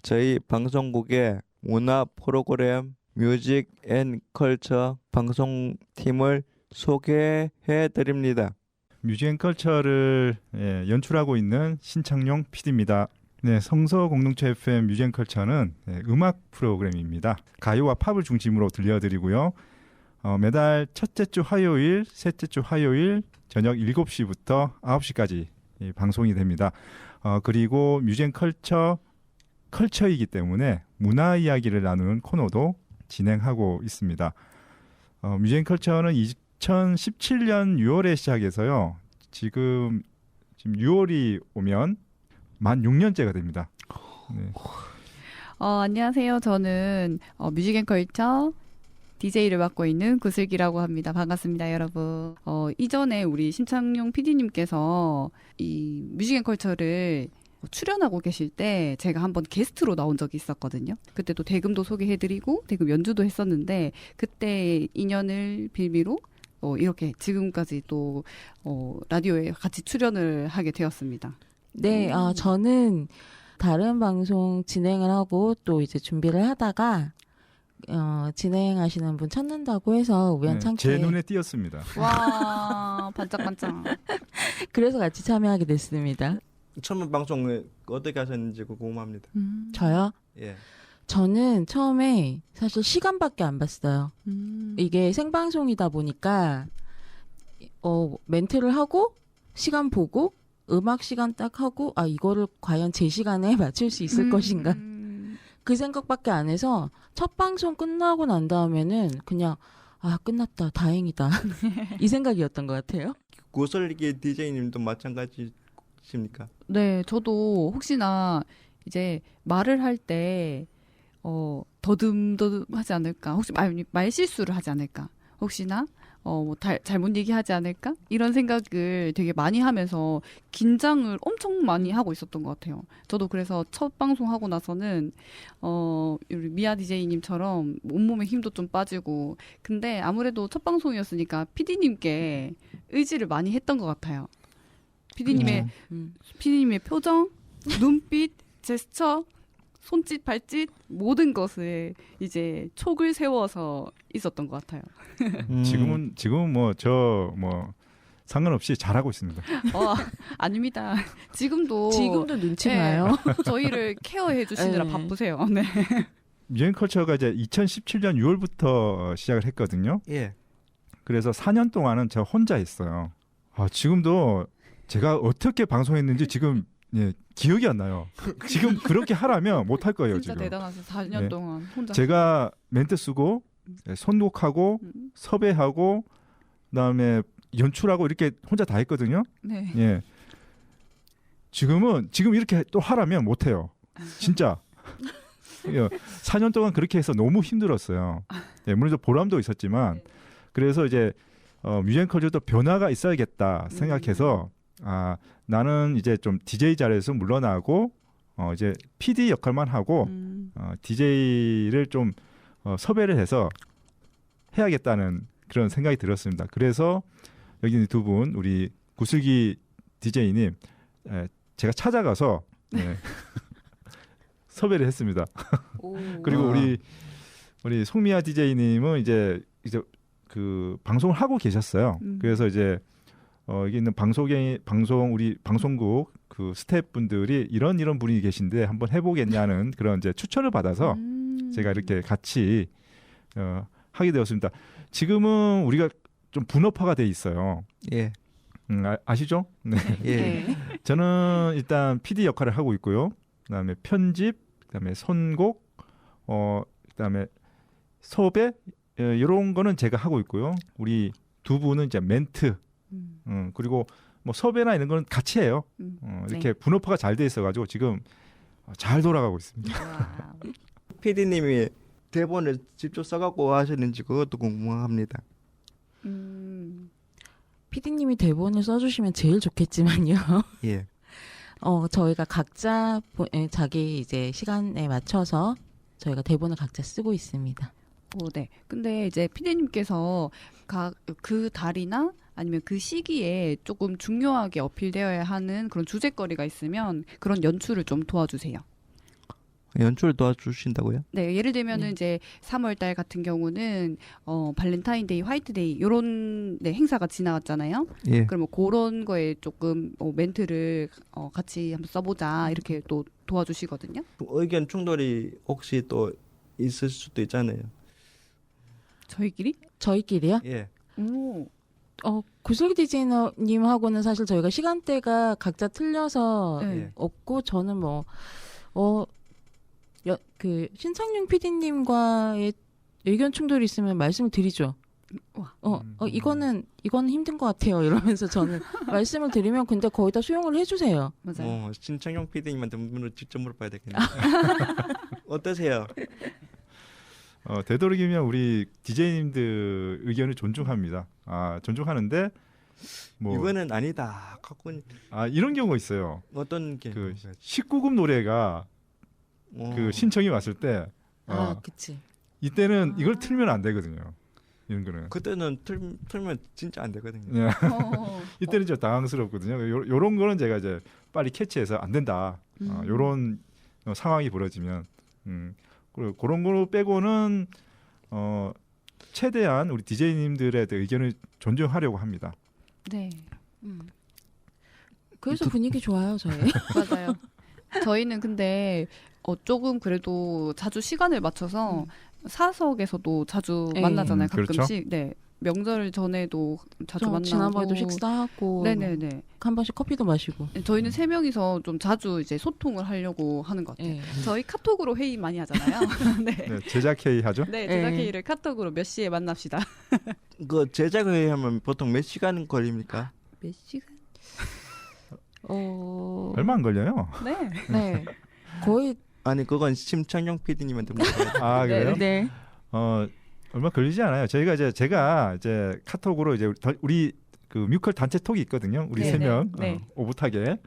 저희 방송국의 문화 프로그램 뮤직 앤 컬처 방송팀을 소개해 드립니다. 뮤직앤컬처를 연출하고 있는 신창용 PD입니다. 네, 성서 공동체 FM 뮤직앤컬처는 음악 프로그램입니다. 가요와 팝을 중심으로 들려드리고요. 매달 첫째 주 화요일, 셋째 주 화요일 저녁 7시부터 9시까지 방송이 됩니다. 그리고 뮤직앤컬처이기 때문에 문화 이야기를 나누는 코너도 진행하고 있습니다. 뮤직앤컬처는 2017년 6월에 시작해서요. 지금 6월이 오면 만 6년째가 됩니다. 네. 안녕하세요. 저는 뮤직앤컬처 DJ를 맡고 있는 구슬기라고 합니다. 반갑습니다, 여러분. 이전에 우리 신창용 PD님께서 이 뮤직앤컬처를 출연하고 계실 때 제가 한번 게스트로 나온 적이 있었거든요. 그때 또 대금도 소개해드리고 대금 연주도 했었는데 그때 인연을 빌미로 이렇게 지금까지 또 라디오에 같이 출연을 하게 되었습니다. 네, 저는 다른 방송 진행을 하고 또 이제 준비를 하다가 진행하시는 분 찾는다고 해서 우연찮게 제 눈에 띄었습니다. 와, 반짝반짝. 그래서 같이 참여하게 됐습니다. 처음 방송을 어떻게 하셨는지 궁금합니다. 저요? 예. 저는 처음에 사실 시간밖에 안 봤어요. 이게 생방송이다 보니까 멘트를 하고 시간 보고 음악 시간 딱 하고 이거를 과연 제 시간에 맞출 수 있을 것인가 그 생각밖에 안 해서 첫 방송 끝나고 난 다음에는 그냥 끝났다 다행이다 이 생각이었던 것 같아요. 구슬기 DJ님도 마찬가지십니까? 네, 저도 혹시나 이제 말을 할 때 더듬더듬하지 않을까, 혹시 말 실수를 하지 않을까, 혹시나 잘못 얘기하지 않을까 이런 생각을 되게 많이 하면서 긴장을 엄청 많이 하고 있었던 것 같아요. 저도 그래서 첫 방송 하고 나서는 우리 미아 DJ님처럼 온몸에 힘도 좀 빠지고, 근데 아무래도 첫 방송이었으니까 PD님께 의지를 많이 했던 것 같아요. PD님의 표정, 눈빛, 제스처, 손짓, 발짓 모든 것을 이제 촉을 세워서 있었던 것 같아요. 지금은 뭐 상관없이 잘하고 있습니다. 아닙니다. 지금도 눈치 봐요. 저희를 케어해 주시느라 네. 바쁘세요. 네. 뮤직컬처가 이제 2017년 6월부터 시작을 했거든요. 예. 그래서 4년 동안은 저 혼자 했어요. 지금도 제가 어떻게 방송했는지 지금 기억이 안 나요. 지금 그렇게 하라면 못 할 거예요. 진짜 지금. 대단하세요. 4년 동안 혼자. 제가 멘트 쓰고 선곡하고 섭외하고 그다음에 연출하고 이렇게 혼자 다 했거든요. 네. 예. 지금 이렇게 또 하라면 못 해요. 진짜. 4년 동안 그렇게 해서 너무 힘들었어요. 물론 보람도 있었지만 그래서 이제 뮤지컬처도 변화가 있어야겠다 생각해서 나는 이제 좀 DJ 자리에서 물러나고 이제 PD 역할만 하고 DJ를 좀 섭외를 해서 해야겠다는 그런 생각이 들었습니다. 그래서 여기 있는 두 분 우리 구슬기 DJ님 제가 찾아가서 섭외를 했습니다. 그리고 우리 송미아 DJ님은 이제 그 방송을 하고 계셨어요. 그래서 이제 여기 있는 우리 방송국 그 스태프분들이 이런 분이 계신데 한번 해보겠냐는 그런 이제 추천을 받아서 제가 이렇게 같이 하게 되었습니다. 지금은 우리가 좀 분업화가 돼 있어요. 예. 아시죠? 네. 예. 저는 일단 PD 역할을 하고 있고요. 그다음에 편집, 그다음에 선곡, 그다음에 섭외 이런 거는 제가 하고 있고요. 우리 두 분은 이제 멘트, 그리고 뭐 섭외나 이런 거는 같이 해요. 이렇게 네. 분업화가 잘 돼 있어가지고 지금 잘 돌아가고 있습니다. 와. PD님이 대본을 직접 써갖고 하시는지 그것도 궁금합니다. PD님이 대본을 써주시면 제일 좋겠지만요. 예. 저희가 각자 자기 이제 시간에 맞춰서 저희가 대본을 각자 쓰고 있습니다. 네. 근데 이제 피디님께서 그 달이나 아니면 그 시기에 조금 중요하게 어필되어야 하는 그런 주제거리가 있으면 그런 연출을 좀 도와주세요. 연출 도와주신다고요? 네, 예를 들면은 이제 3월 달 같은 경우는 발렌타인데이, 화이트데이 이런 행사가 지나갔잖아요. 예. 그러면 그런 거에 조금 멘트를 같이 한번 써보자 이렇게 또 도와주시거든요. 의견 충돌이 혹시 또 있을 수도 있잖아요. 저희끼리? 저희끼리요? 예. 오. 구슬기 디자이너님하고는 사실 저희가 시간대가 각자 틀려서 네. 없고 저는 그 신창용 PD님과의 의견 충돌이 있으면 말씀을 드리죠. 와. 이거는 힘든 것 같아요. 이러면서 저는 말씀을 드리면 근데 거의 다 수용을 해주세요. 맞아요. 신창용 PD님한테 직접 물어봐야 되겠네요. 어떠세요? 되도록이면 우리 DJ님들 의견을 존중합니다. 존중하는데 뭐 이거는 아니다. 갖고 이런 경우가 있어요. 어떤 게? 그 19금 노래가 그 신청이 왔을 때 그치. 이때는 이걸 틀면 안 되거든요. 이런 거는. 그때는 틀면 진짜 안 되거든요. 예. 이때는 좀 당황스럽거든요. 요런 거는 제가 이제 빨리 캐치해서 안 된다. 요런 상황이 벌어지면 그리고 그런 거 빼고는 최대한 우리 DJ님들의 의견을 존중하려고 합니다. 네. 그래서 분위기 좋아요, 저희. 맞아요. 저희는 근데 조금 그래도 자주 시간을 맞춰서 사석에서도 자주 네. 만나잖아요. 가끔씩. 그렇죠? 네. 명절 전에도 자주 만나고. 지난번에도 식사하고 네네네. 한 번씩 커피도 마시고. 저희는 세 명이서 좀 자주 이제 소통을 하려고 하는 것 같아요. 네. 저희 카톡으로 회의 많이 하잖아요. 네. 네, 제작 회의 하죠? 네, 제작 회의를 카톡으로 몇 시에 만납시다. 그 제작 회의하면 보통 몇 시간 걸립니까? 몇 시간? 얼마 안 걸려요. 네. 네. 거의 아니 그건 심창용 PD님한테 물어봐요. 그래요? 네. 얼마 걸리지 않아요. 제가 이제 카톡으로 이제 우리 그 뮤컬 단체 톡이 있거든요. 우리 네, 세 명 네. 오붓하게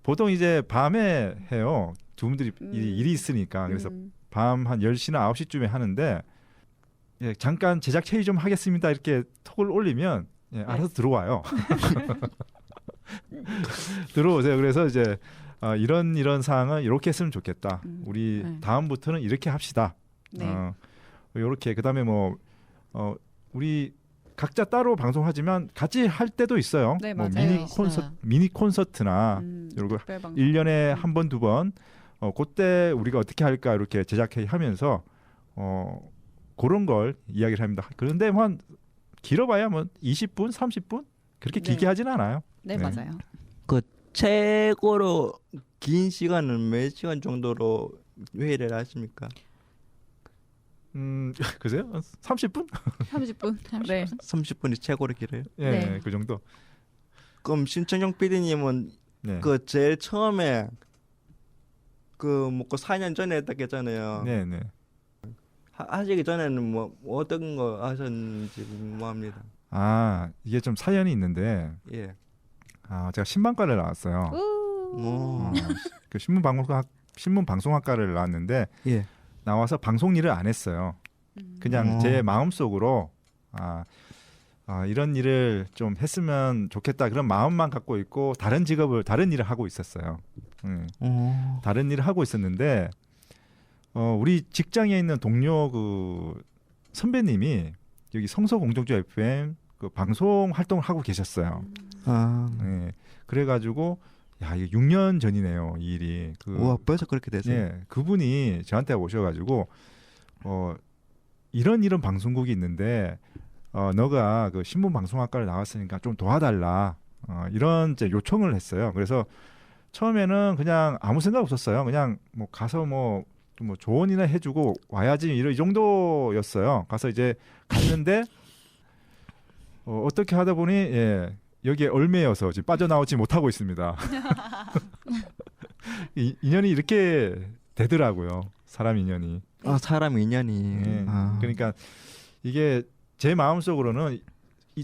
보통 이제 밤에 해요. 두 분들이 일이 있으니까 그래서 밤 한 10시나 9시쯤에 하는데 잠깐 제작 회의 좀 하겠습니다. 이렇게 톡을 올리면 알아서 들어와요. 들어오세요. 그래서 이제 이런 사항은 이렇게 했으면 좋겠다. 우리 다음부터는 이렇게 합시다. 네. 요렇게 그다음에 우리 각자 따로 방송하지만 같이 할 때도 있어요. 네, 뭐 맞아요. 미니 콘서트나 이런 거 특별 방송. 1년에 한 번, 두 번 그때 우리가 어떻게 할까 이렇게 제작회의 하면서 그런 걸 이야기를 합니다. 그런데 한 길어봐야 뭐 20분, 30분 그렇게 길게 네. 하지는 않아요. 네, 맞아요. 그 최고로 긴 시간은 몇 시간 정도로 회의를 하십니까? 글쎄요. 30분? 30분. 네. 30분이 최고로 길어요? 예, 네. 그 정도. 그럼 신청용 PD님은 네. 그 제일 처음에 그 4년 전에 했다겠잖아요. 네, 네. 하시기 전에는 뭐 어떤 거 하셨는지 궁금합니다. 이게 좀 사연이 있는데 예. 제가 신방과를 나왔어요. 그 신문 방송학과를 나왔는데 예. 나와서 방송 일을 안 했어요. 그냥 제 마음속으로 이런 일을 좀 했으면 좋겠다 그런 마음만 갖고 있고 다른 일을 하고 있었어요. 다른 일을 하고 있었는데 우리 직장에 있는 동료 그 선배님이 여기 성서공동조 FM 그 방송 활동을 하고 계셨어요. 네. 그래가지고 이게 6년 전이네요, 이 일이. 우와, 벌써 그렇게 됐어요? 네, 그분이 저한테 오셔가지고 이런 방송국이 있는데 너가 그 신문 방송학과를 나왔으니까 좀 도와달라 이런 이제 요청을 했어요. 그래서 처음에는 그냥 아무 생각 없었어요. 그냥 뭐 가서 뭐 뭐 조언이나 해주고 와야지 이 정도였어요. 가서 이제 갔는데 어떻게 하다 보니 예, 여기에 얼매여서 지금 빠져나오지 못하고 있습니다. 인연이 이렇게 되더라고요. 사람 인연이. 사람 인연이. 예. 그러니까 이게 제 마음속으로는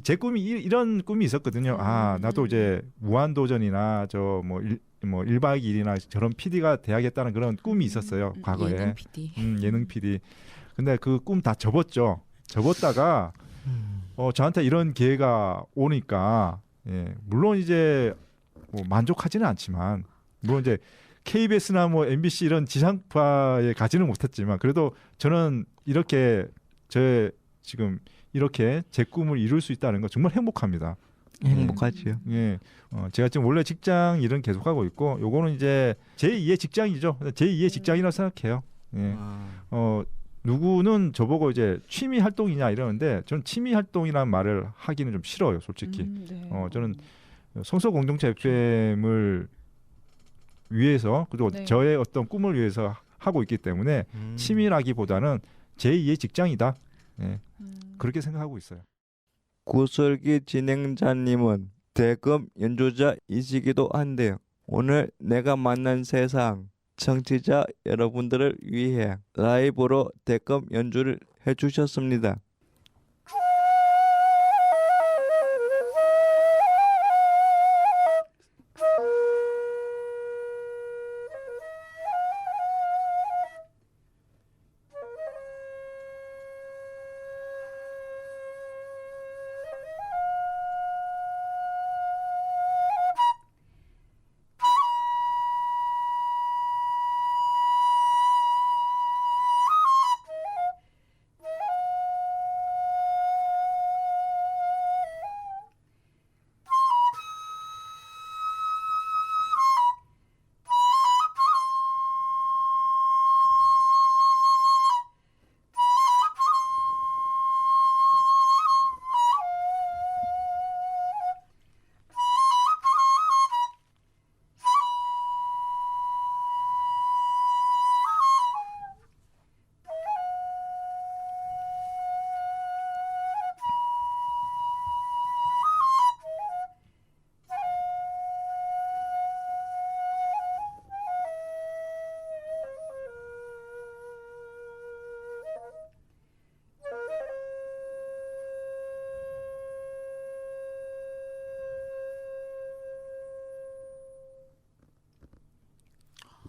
제 꿈이 이런 꿈이 있었거든요. 나도 이제 무한도전이나 저 뭐 1박 2일이나 저런 PD가 돼야겠다는 그런 꿈이 있었어요. 과거에. 예능 PD. 예능 PD. 근데 그 꿈 다 접었죠. 접었다가 저한테 이런 기회가 오니까 예, 물론 이제 뭐 만족하지는 않지만 물론 이제 KBS나 뭐 MBC 이런 지상파에 가지는 못했지만 그래도 저는 이렇게 지금 이렇게 제 꿈을 이룰 수 있다는 거 정말 행복합니다. 행복하지요. 예, 제가 지금 원래 직장 일은 계속하고 있고 요거는 이제 제2의 직장이죠. 제2의 직장이라고 생각해요. 예. 누구는 저보고 이제 취미 활동이냐 이러는데 저는 취미 활동이라는 말을 하기는 좀 싫어요, 솔직히. 네. 저는 성서 공동체 FM을 위해서 그리고 네. 저의 어떤 꿈을 위해서 하고 있기 때문에 취미라기보다는 제2의 직장이다. 예. 그렇게 생각하고 있어요. 구슬기 진행자님은 대금 연주자이시기도 한데요. 오늘 내가 만난 세상 청취자 여러분들을 위해 라이브로 대금 연주를 해주셨습니다.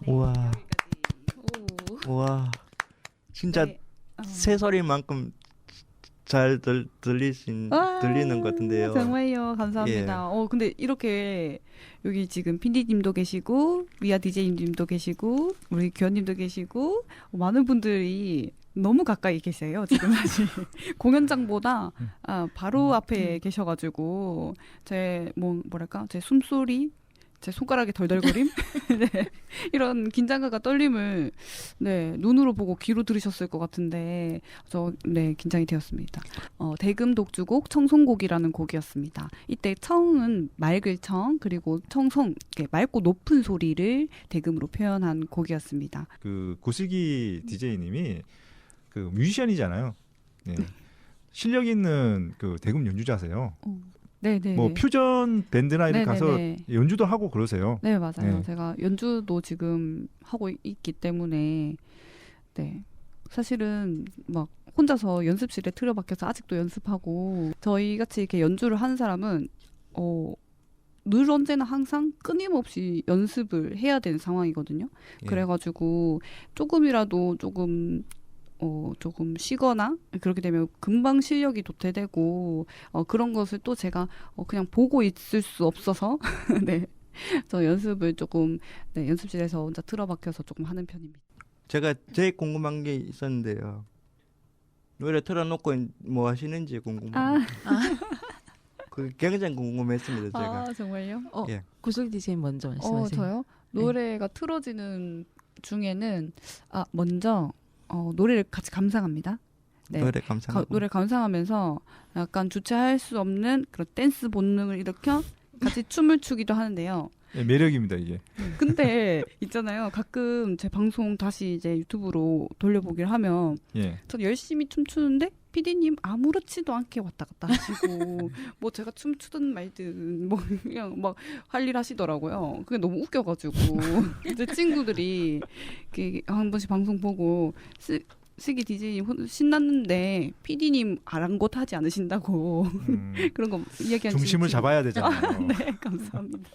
우와. 우와. 진짜 네. 새소리만큼 잘 들리는 것 같은데요. 정말요. 감사합니다. 근데 이렇게 여기 지금 PD님도 계시고 위아 DJ님도 계시고 우리 규현님도 계시고 많은 분들이 너무 가까이 계세요. 지금 사실 공연장보다 바로 앞에 계셔가지고 제 뭐랄까 제 숨소리 제 손가락의 덜덜거림 네, 이런 긴장감과 떨림을 네, 눈으로 보고 귀로 들으셨을 것 같은데 네, 긴장이 되었습니다. 대금 독주곡 청송곡이라는 곡이었습니다. 이때 청은 맑을 청 그리고 청송 맑고 높은 소리를 대금으로 표현한 곡이었습니다. 그 구슬기 DJ님이 그 뮤지션이잖아요. 네. 실력 있는 그 대금 연주자세요. 네네. 뭐 퓨전 밴드나 이렇게 가서 연주도 하고 그러세요. 네 맞아요. 네. 제가 연주도 지금 하고 있기 때문에 네 사실은 막 혼자서 연습실에 틀어박혀서 아직도 연습하고 저희 같이 이렇게 연주를 하는 사람은 늘 언제나 항상 끊임없이 연습을 해야 되는 상황이거든요. 그래가지고 조금이라도 조금 쉬거나 그렇게 되면 금방 실력이 도태되고 그런 것을 또 제가 그냥 보고 있을 수 없어서 네, 저 연습을 조금 네, 연습실에서 혼자 틀어박혀서 조금 하는 편입니다. 제가 제일 궁금한 게 있었는데요. 노래 틀어놓고 뭐 하시는지 궁금해요. 그 굉장히 궁금했습니다. 제가. 정말요? 예. 구슬 DJ 먼저 말씀하세요. 저요? 노래가 틀어지는 중에는 먼저 노래를 같이 감상합니다. 네. 노래 감상하고. 노래 감상하면서 약간 주체할 수 없는 그런 댄스 본능을 일으켜 같이 춤을 추기도 하는데요. 예, 매력입니다 이게. 근데 있잖아요. 가끔 제 방송 다시 이제 유튜브로 돌려보기를 하면 예. 전 열심히 춤추는데 PD님 아무렇지도 않게 왔다 갔다 하시고 뭐 제가 춤추든 말든 뭐 그냥 막 할 일 하시더라고요. 그게 너무 웃겨가지고 제 친구들이 이렇게 한 번씩 방송 보고 슬기 DJ님 신났는데 PD님 아랑곳하지 않으신다고 그런 거 이야기하는 중심을 잡아야 되잖아요. 네, 감사합니다.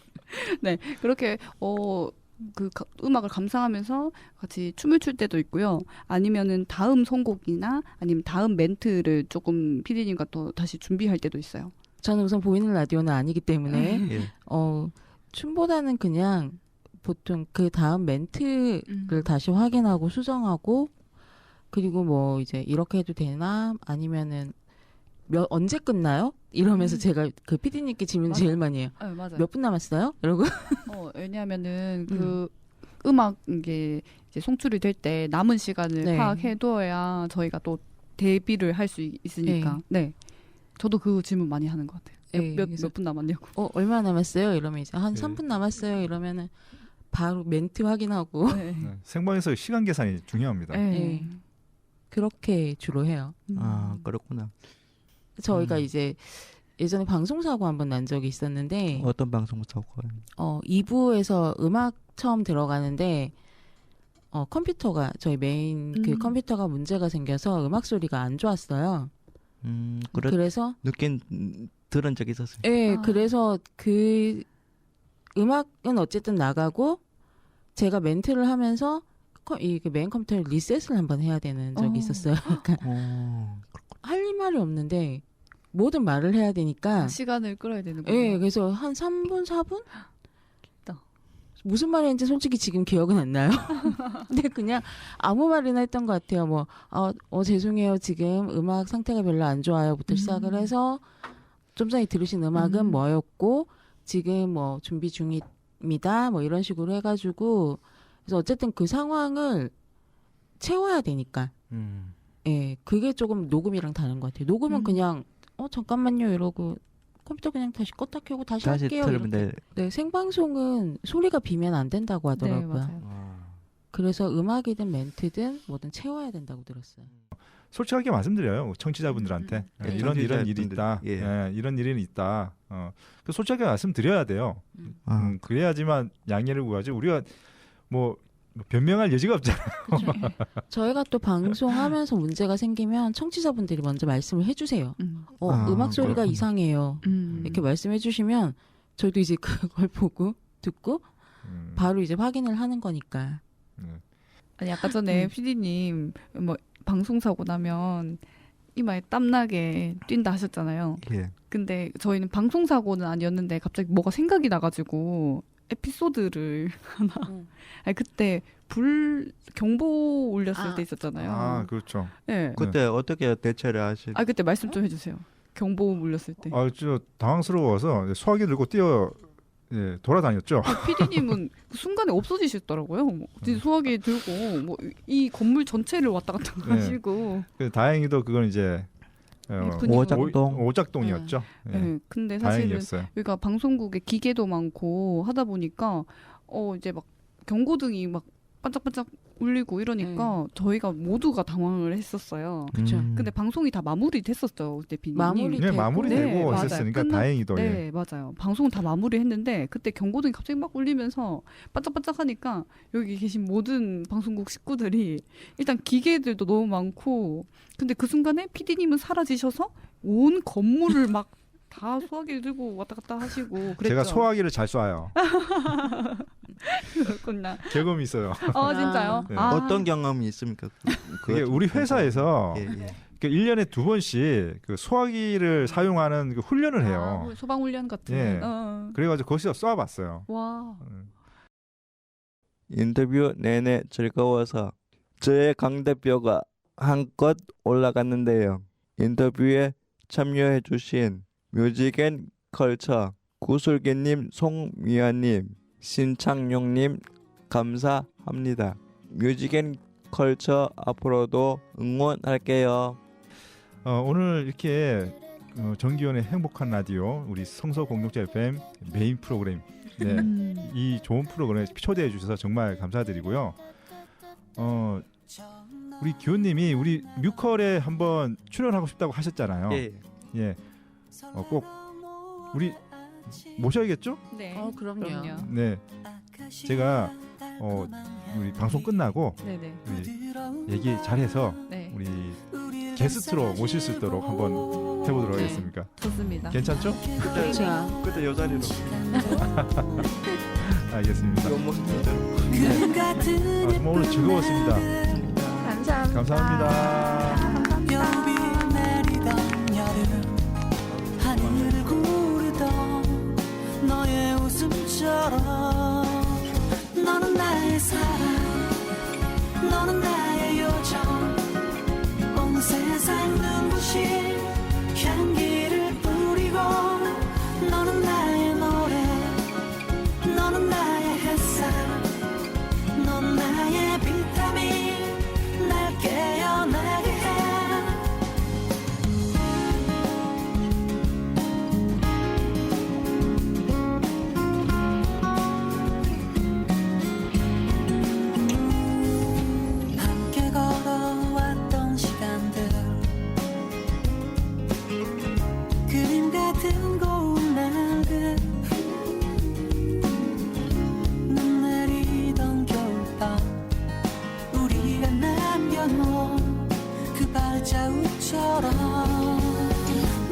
네, 그렇게 음악을 감상하면서 같이 춤을 출 때도 있고요. 아니면은 다음 선곡이나 아니면 다음 멘트를 조금 PD님과 또 다시 준비할 때도 있어요. 저는 우선 보이는 라디오는 아니기 때문에 예. 춤보다는 그냥 보통 그 다음 멘트를 다시 확인하고 수정하고 그리고 뭐 이제 이렇게 해도 되나 아니면은 언제 끝나요? 이러면서 제가 그 PD님께 질문 제일 많이 해요. 네, 맞아요. 몇 분 남았어요? 이러고. 왜냐하면은 그 음악 이게 이제 송출이 될 때 남은 시간을 네. 파악해둬야 저희가 또 대비를 할 수 있으니까. 네. 저도 그 질문 많이 하는 것 같아요. 네, 몇 분 남았냐고. 얼마 남았어요? 이러면 이제 한 네. 3분 남았어요. 이러면은 바로 멘트 확인하고. 네. 네, 생방에서 시간 계산이 중요합니다. 네. 그렇게 주로 해요. 아 그렇구나. 저희가 이제 예전에 방송 사고 한번 난 적이 있었는데 어떤 방송 사고요? 2부에서 음악 처음 들어가는데 컴퓨터가 저희 메인 그 컴퓨터가 문제가 생겨서 음악 소리가 안 좋았어요. 그래서 늦게 들은 적이 있었어요. 예, 그래서 그 음악은 어쨌든 나가고 제가 멘트를 하면서 이 메인 컴퓨터를 리셋을 한번 해야 되는 적이 있었어요. 그러니까 할 말이 없는데 모든 말을 해야 되니까 시간을 끌어야 되는 거예요. 예, 그래서 한 3분, 4분? 무슨 말인지 솔직히 지금 기억은 안 나요. 근데 그냥 아무 말이나 했던 것 같아요. 뭐, 죄송해요. 지금 음악 상태가 별로 안 좋아요부터 시작을 해서 좀 전에 들으신 음악은 뭐였고, 지금 뭐 준비 중입니다. 뭐 이런 식으로 해가지고, 그래서 어쨌든 그 상황을 채워야 되니까. 예, 그게 조금 녹음이랑 다른 것 같아요. 녹음은 그냥, 잠깐만요. 이러고, 컴퓨터 그냥 다시 껐다 켜고 다시 할게요. 틀면 돼. 네, 생방송은 소리가 비면 안 된다고 하더라고요. 네, 맞아요. 그래서 음악이든 멘트든 뭐든 채워야 된다고 들었어요. 솔직하게 말씀드려요. 청취자분들한테 이런 일이 있다. 예. 예, 이런 일은 있다. 그 솔직하게 말씀드려야 돼요. 그래야지만 양해를 구하지. 우리가 뭐 변명할 여지가 없잖아요. 저희가 또 방송하면서 문제가 생기면 청취자분들이 먼저 말씀을 해주세요. 음악 소리가 그렇구나. 이상해요. 이렇게 말씀해 주시면 저희도 이제 그걸 보고 듣고 바로 이제 확인을 하는 거니까. 아니 아까 전에 PD님 뭐 방송 사고 나면 이마에 땀나게 뛴다 하셨잖아요. 예. 근데 저희는 방송 사고는 아니었는데 갑자기 뭐가 생각이 나가지고 에피소드를 하나. 아니, 그때 불 경보 울렸을 때 있었잖아요. 아, 그렇죠. 네. 그때 어떻게 대처를 하실? 그때 말씀 좀 해주세요. 경보 울렸을 때. 저 당황스러워서 소화기 들고 돌아다녔죠. PD님은 그 순간에 없어지셨더라고요. 소화기 들고 뭐 이 건물 전체를 왔다 갔다 하시고. 다행히도 그건 이제 오작동이었죠. 네. 근데 사실은 다행이었어요. 여기가 방송국에 기계도 많고 하다 보니까 이제 막 경고등이 막 반짝반짝 울리고 이러니까 저희가 모두가 당황을 했었어요. 그렇죠. 근데 방송이 다 마무리됐었어요. 그때 비님. 마무리되고 했었으니까 다행히도. 네, 맞아요. 방송은 다 마무리했는데 그때 경고등이 갑자기 막 울리면서 반짝반짝하니까 여기 계신 모든 방송국 식구들이 일단 기계들도 너무 많고 근데 그 순간에 PD님은 사라지셔서 온 건물을 막 다 소화기를 들고 왔다 갔다 하시고 그랬죠. 제가 소화기를 잘 쏴요. 그렇구나. 경험이 있어요. 진짜요? 네. 어떤 경험이 있습니까? 그게 우리 회사에서 예. 1년에 2번씩 그 소화기를 사용하는 그 훈련을 해요. 소방 훈련 같은. 예. 그래가지고 거기서 쏴봤어요. 와. 인터뷰 내내 즐거워서 저의 강 대표가 한껏 올라갔는데요. 인터뷰에 참여해주신 뮤직앤컬처 구슬기님, 송미아님, 신창용님 감사합니다. 뮤직앤컬처 앞으로도 응원할게요. 오늘 이렇게 정기원의 행복한 라디오 우리 성서 공동체 FM 메인 프로그램 네, 이 좋은 프로그램에 초대해 주셔서 정말 감사드리고요. 우리 기호님이 우리 뮤컬에 한번 출연하고 싶다고 하셨잖아요. 예. 예. 꼭 우리 모셔야겠죠? 네. 그럼요. 네. 제가 우리 방송 끝나고 네네. 우리 얘기 잘해서 네. 우리 게스트로 모실 수 있도록 한번 해보도록 네. 하겠습니다. 좋습니다. 괜찮죠? 그렇죠. 그때 요 자리로 알겠습니다. 이런 모습 그대로. 정말 오늘 즐거웠습니다. 감사합니다. 감사합니다. 별이 내리던 여름 하늘을 구르던 너의 웃음처럼 너는 나의 사랑 너는 나의 요정 온 세상 눈부신 향기를 뿌리고 너는 나의 노래 너는 나의 햇살 넌 나의 비타민 날 깨어나게 해 함께 걸어왔던 시간들 그림 같은 고운 날들 눈 내리던 겨울밤 우리가 남겨놓은 그 발자국처럼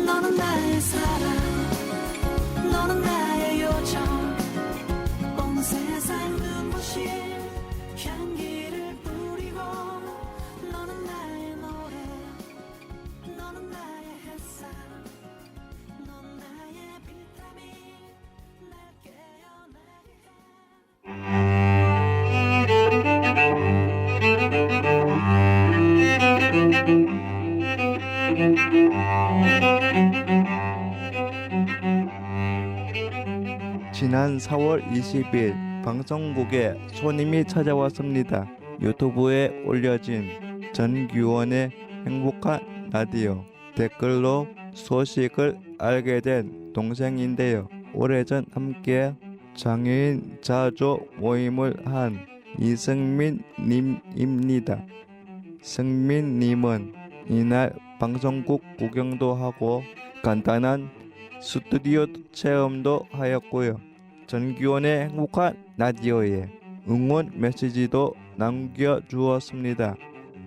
너는 나의 사랑 너는 나의 요정 온 세상 눈부신 향기를 뿌리고 너는 나의 노래 너는 나의 햇살 넌 나의 비타민 날 깨어나게 해 지난 4월 20일 방송국에 손님이 찾아왔습니다. 유튜브에 올려진 전규원의 행복한 라디오 댓글로 소식을 알게 된 동생인데요. 오래전 함께 장애인 자조 모임을 한 이승민 님입니다. 승민 님은 이날 방송국 구경도 하고 간단한 스튜디오 체험도 하였고요. 전규원의 행복한 라디오에 응원 메시지도 남겨주었습니다.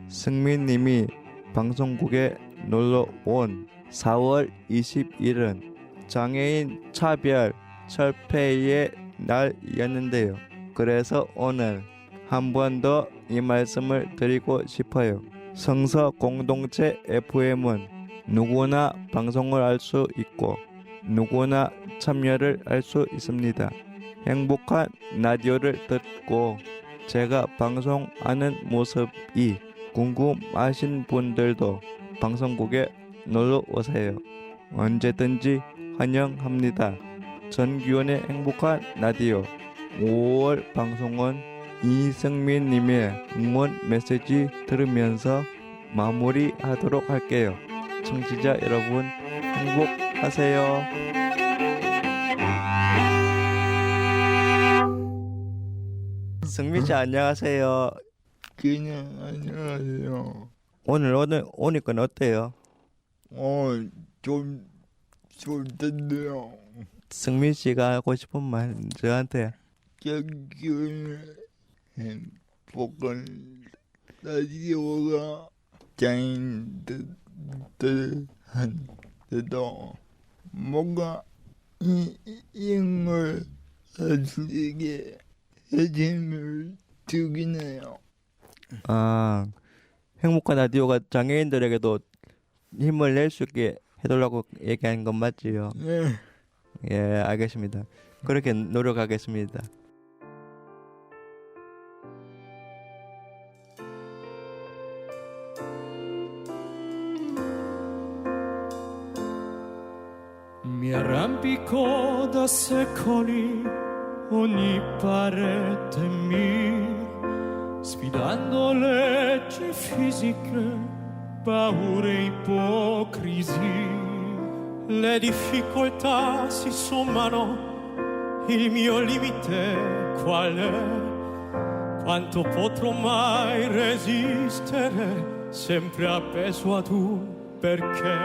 승민님이 방송국에 놀러온 4월 20일은 장애인 차별 철폐의 날이었는데요. 그래서 오늘 한 번 더 이 말씀을 드리고 싶어요. 성서 공동체 FM은 누구나 방송을 할 수 있고 누구나 참여를 할 수 있습니다. 행복한 라디오를 듣고 제가 방송하는 모습이 궁금하신 분들도 방송국에 놀러 오세요. 언제든지 환영합니다. 전규원의 행복한 라디오 5월 방송은 이승민님의 응원 메시지 들으면서 마무리하도록 할게요. 청취자 여러분 행복하세요. 승민 씨 안녕하세요. 그냥 안녕하세요. 오늘 오니까 어때요? 좀 좋던데요. 승민 씨가 하고 싶은 말 저한테. 전규원의 행복한 라디오가 장인들한테도 뭔가 힘을 주게 힘을 주긴 해요. 행복한 라디오가 장애인들에게도 힘을 낼 수 있게 해달라고 얘기하는 건 맞지요? 네. 예, 알겠습니다. 그렇게 노력하겠습니다. Mi arrampico da secoli ogni parete sfidando leggi fisiche, paure e ipocrisie. le difficoltà si sommano, il mio limite qual è? Quanto potrò mai resistere, sempre appeso ad un perché?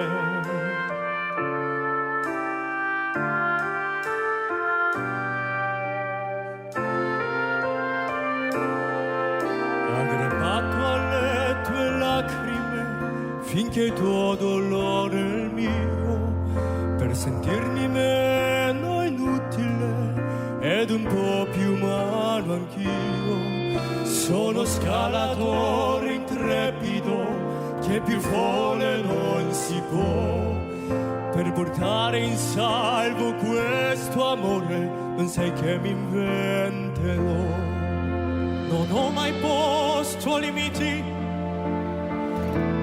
Aggrappato alle tue lacrime finché il tuo dolore è il mio, per sentirmi meno inutile ed un po' più umano anch'io. Sono scalatore intrepido che più vuole non si può, per portare in salvo questo amore non sai che mi inventerò. Non ho mai posto limiti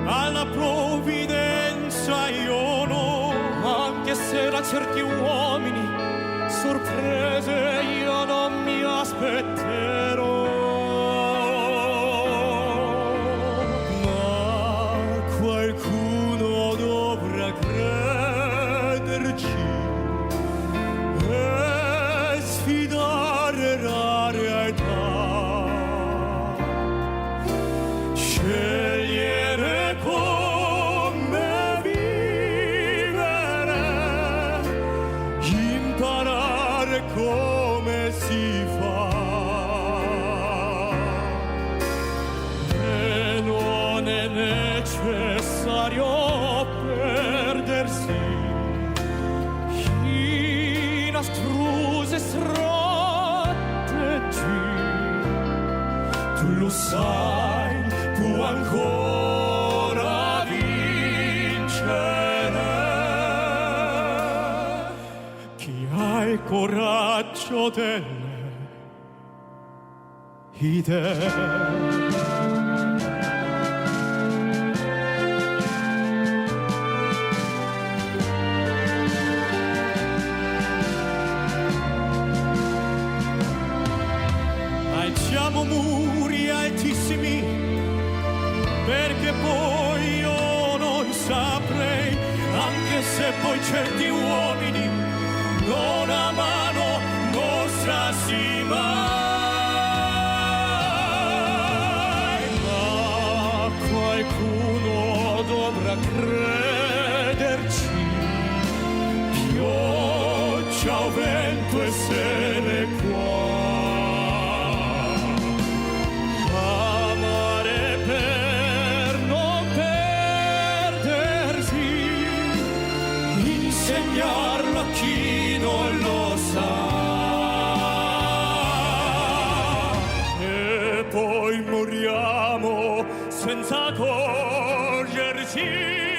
alla provvidenza, io no, anche se da certi uomini sorprese io non mi aspetterò. Ma qualcuno dovrà crederci e sfidare la realtà. Scegliere come vivere, imparare come si fa, e non è necessario perdersi in astruse strategie. Tu lo sai, può ancora vincere chi ha il coraggio delle idee. Alziamo muri altissimi, perché poi io non saprei, anche se poi certi uomini non a mano mostrarsi mai. Ma qualcuno dovrà crederci, pioggia o vento e sere qua. Insegnarlo a chi non lo sa, e poi moriamo senza accorgerci.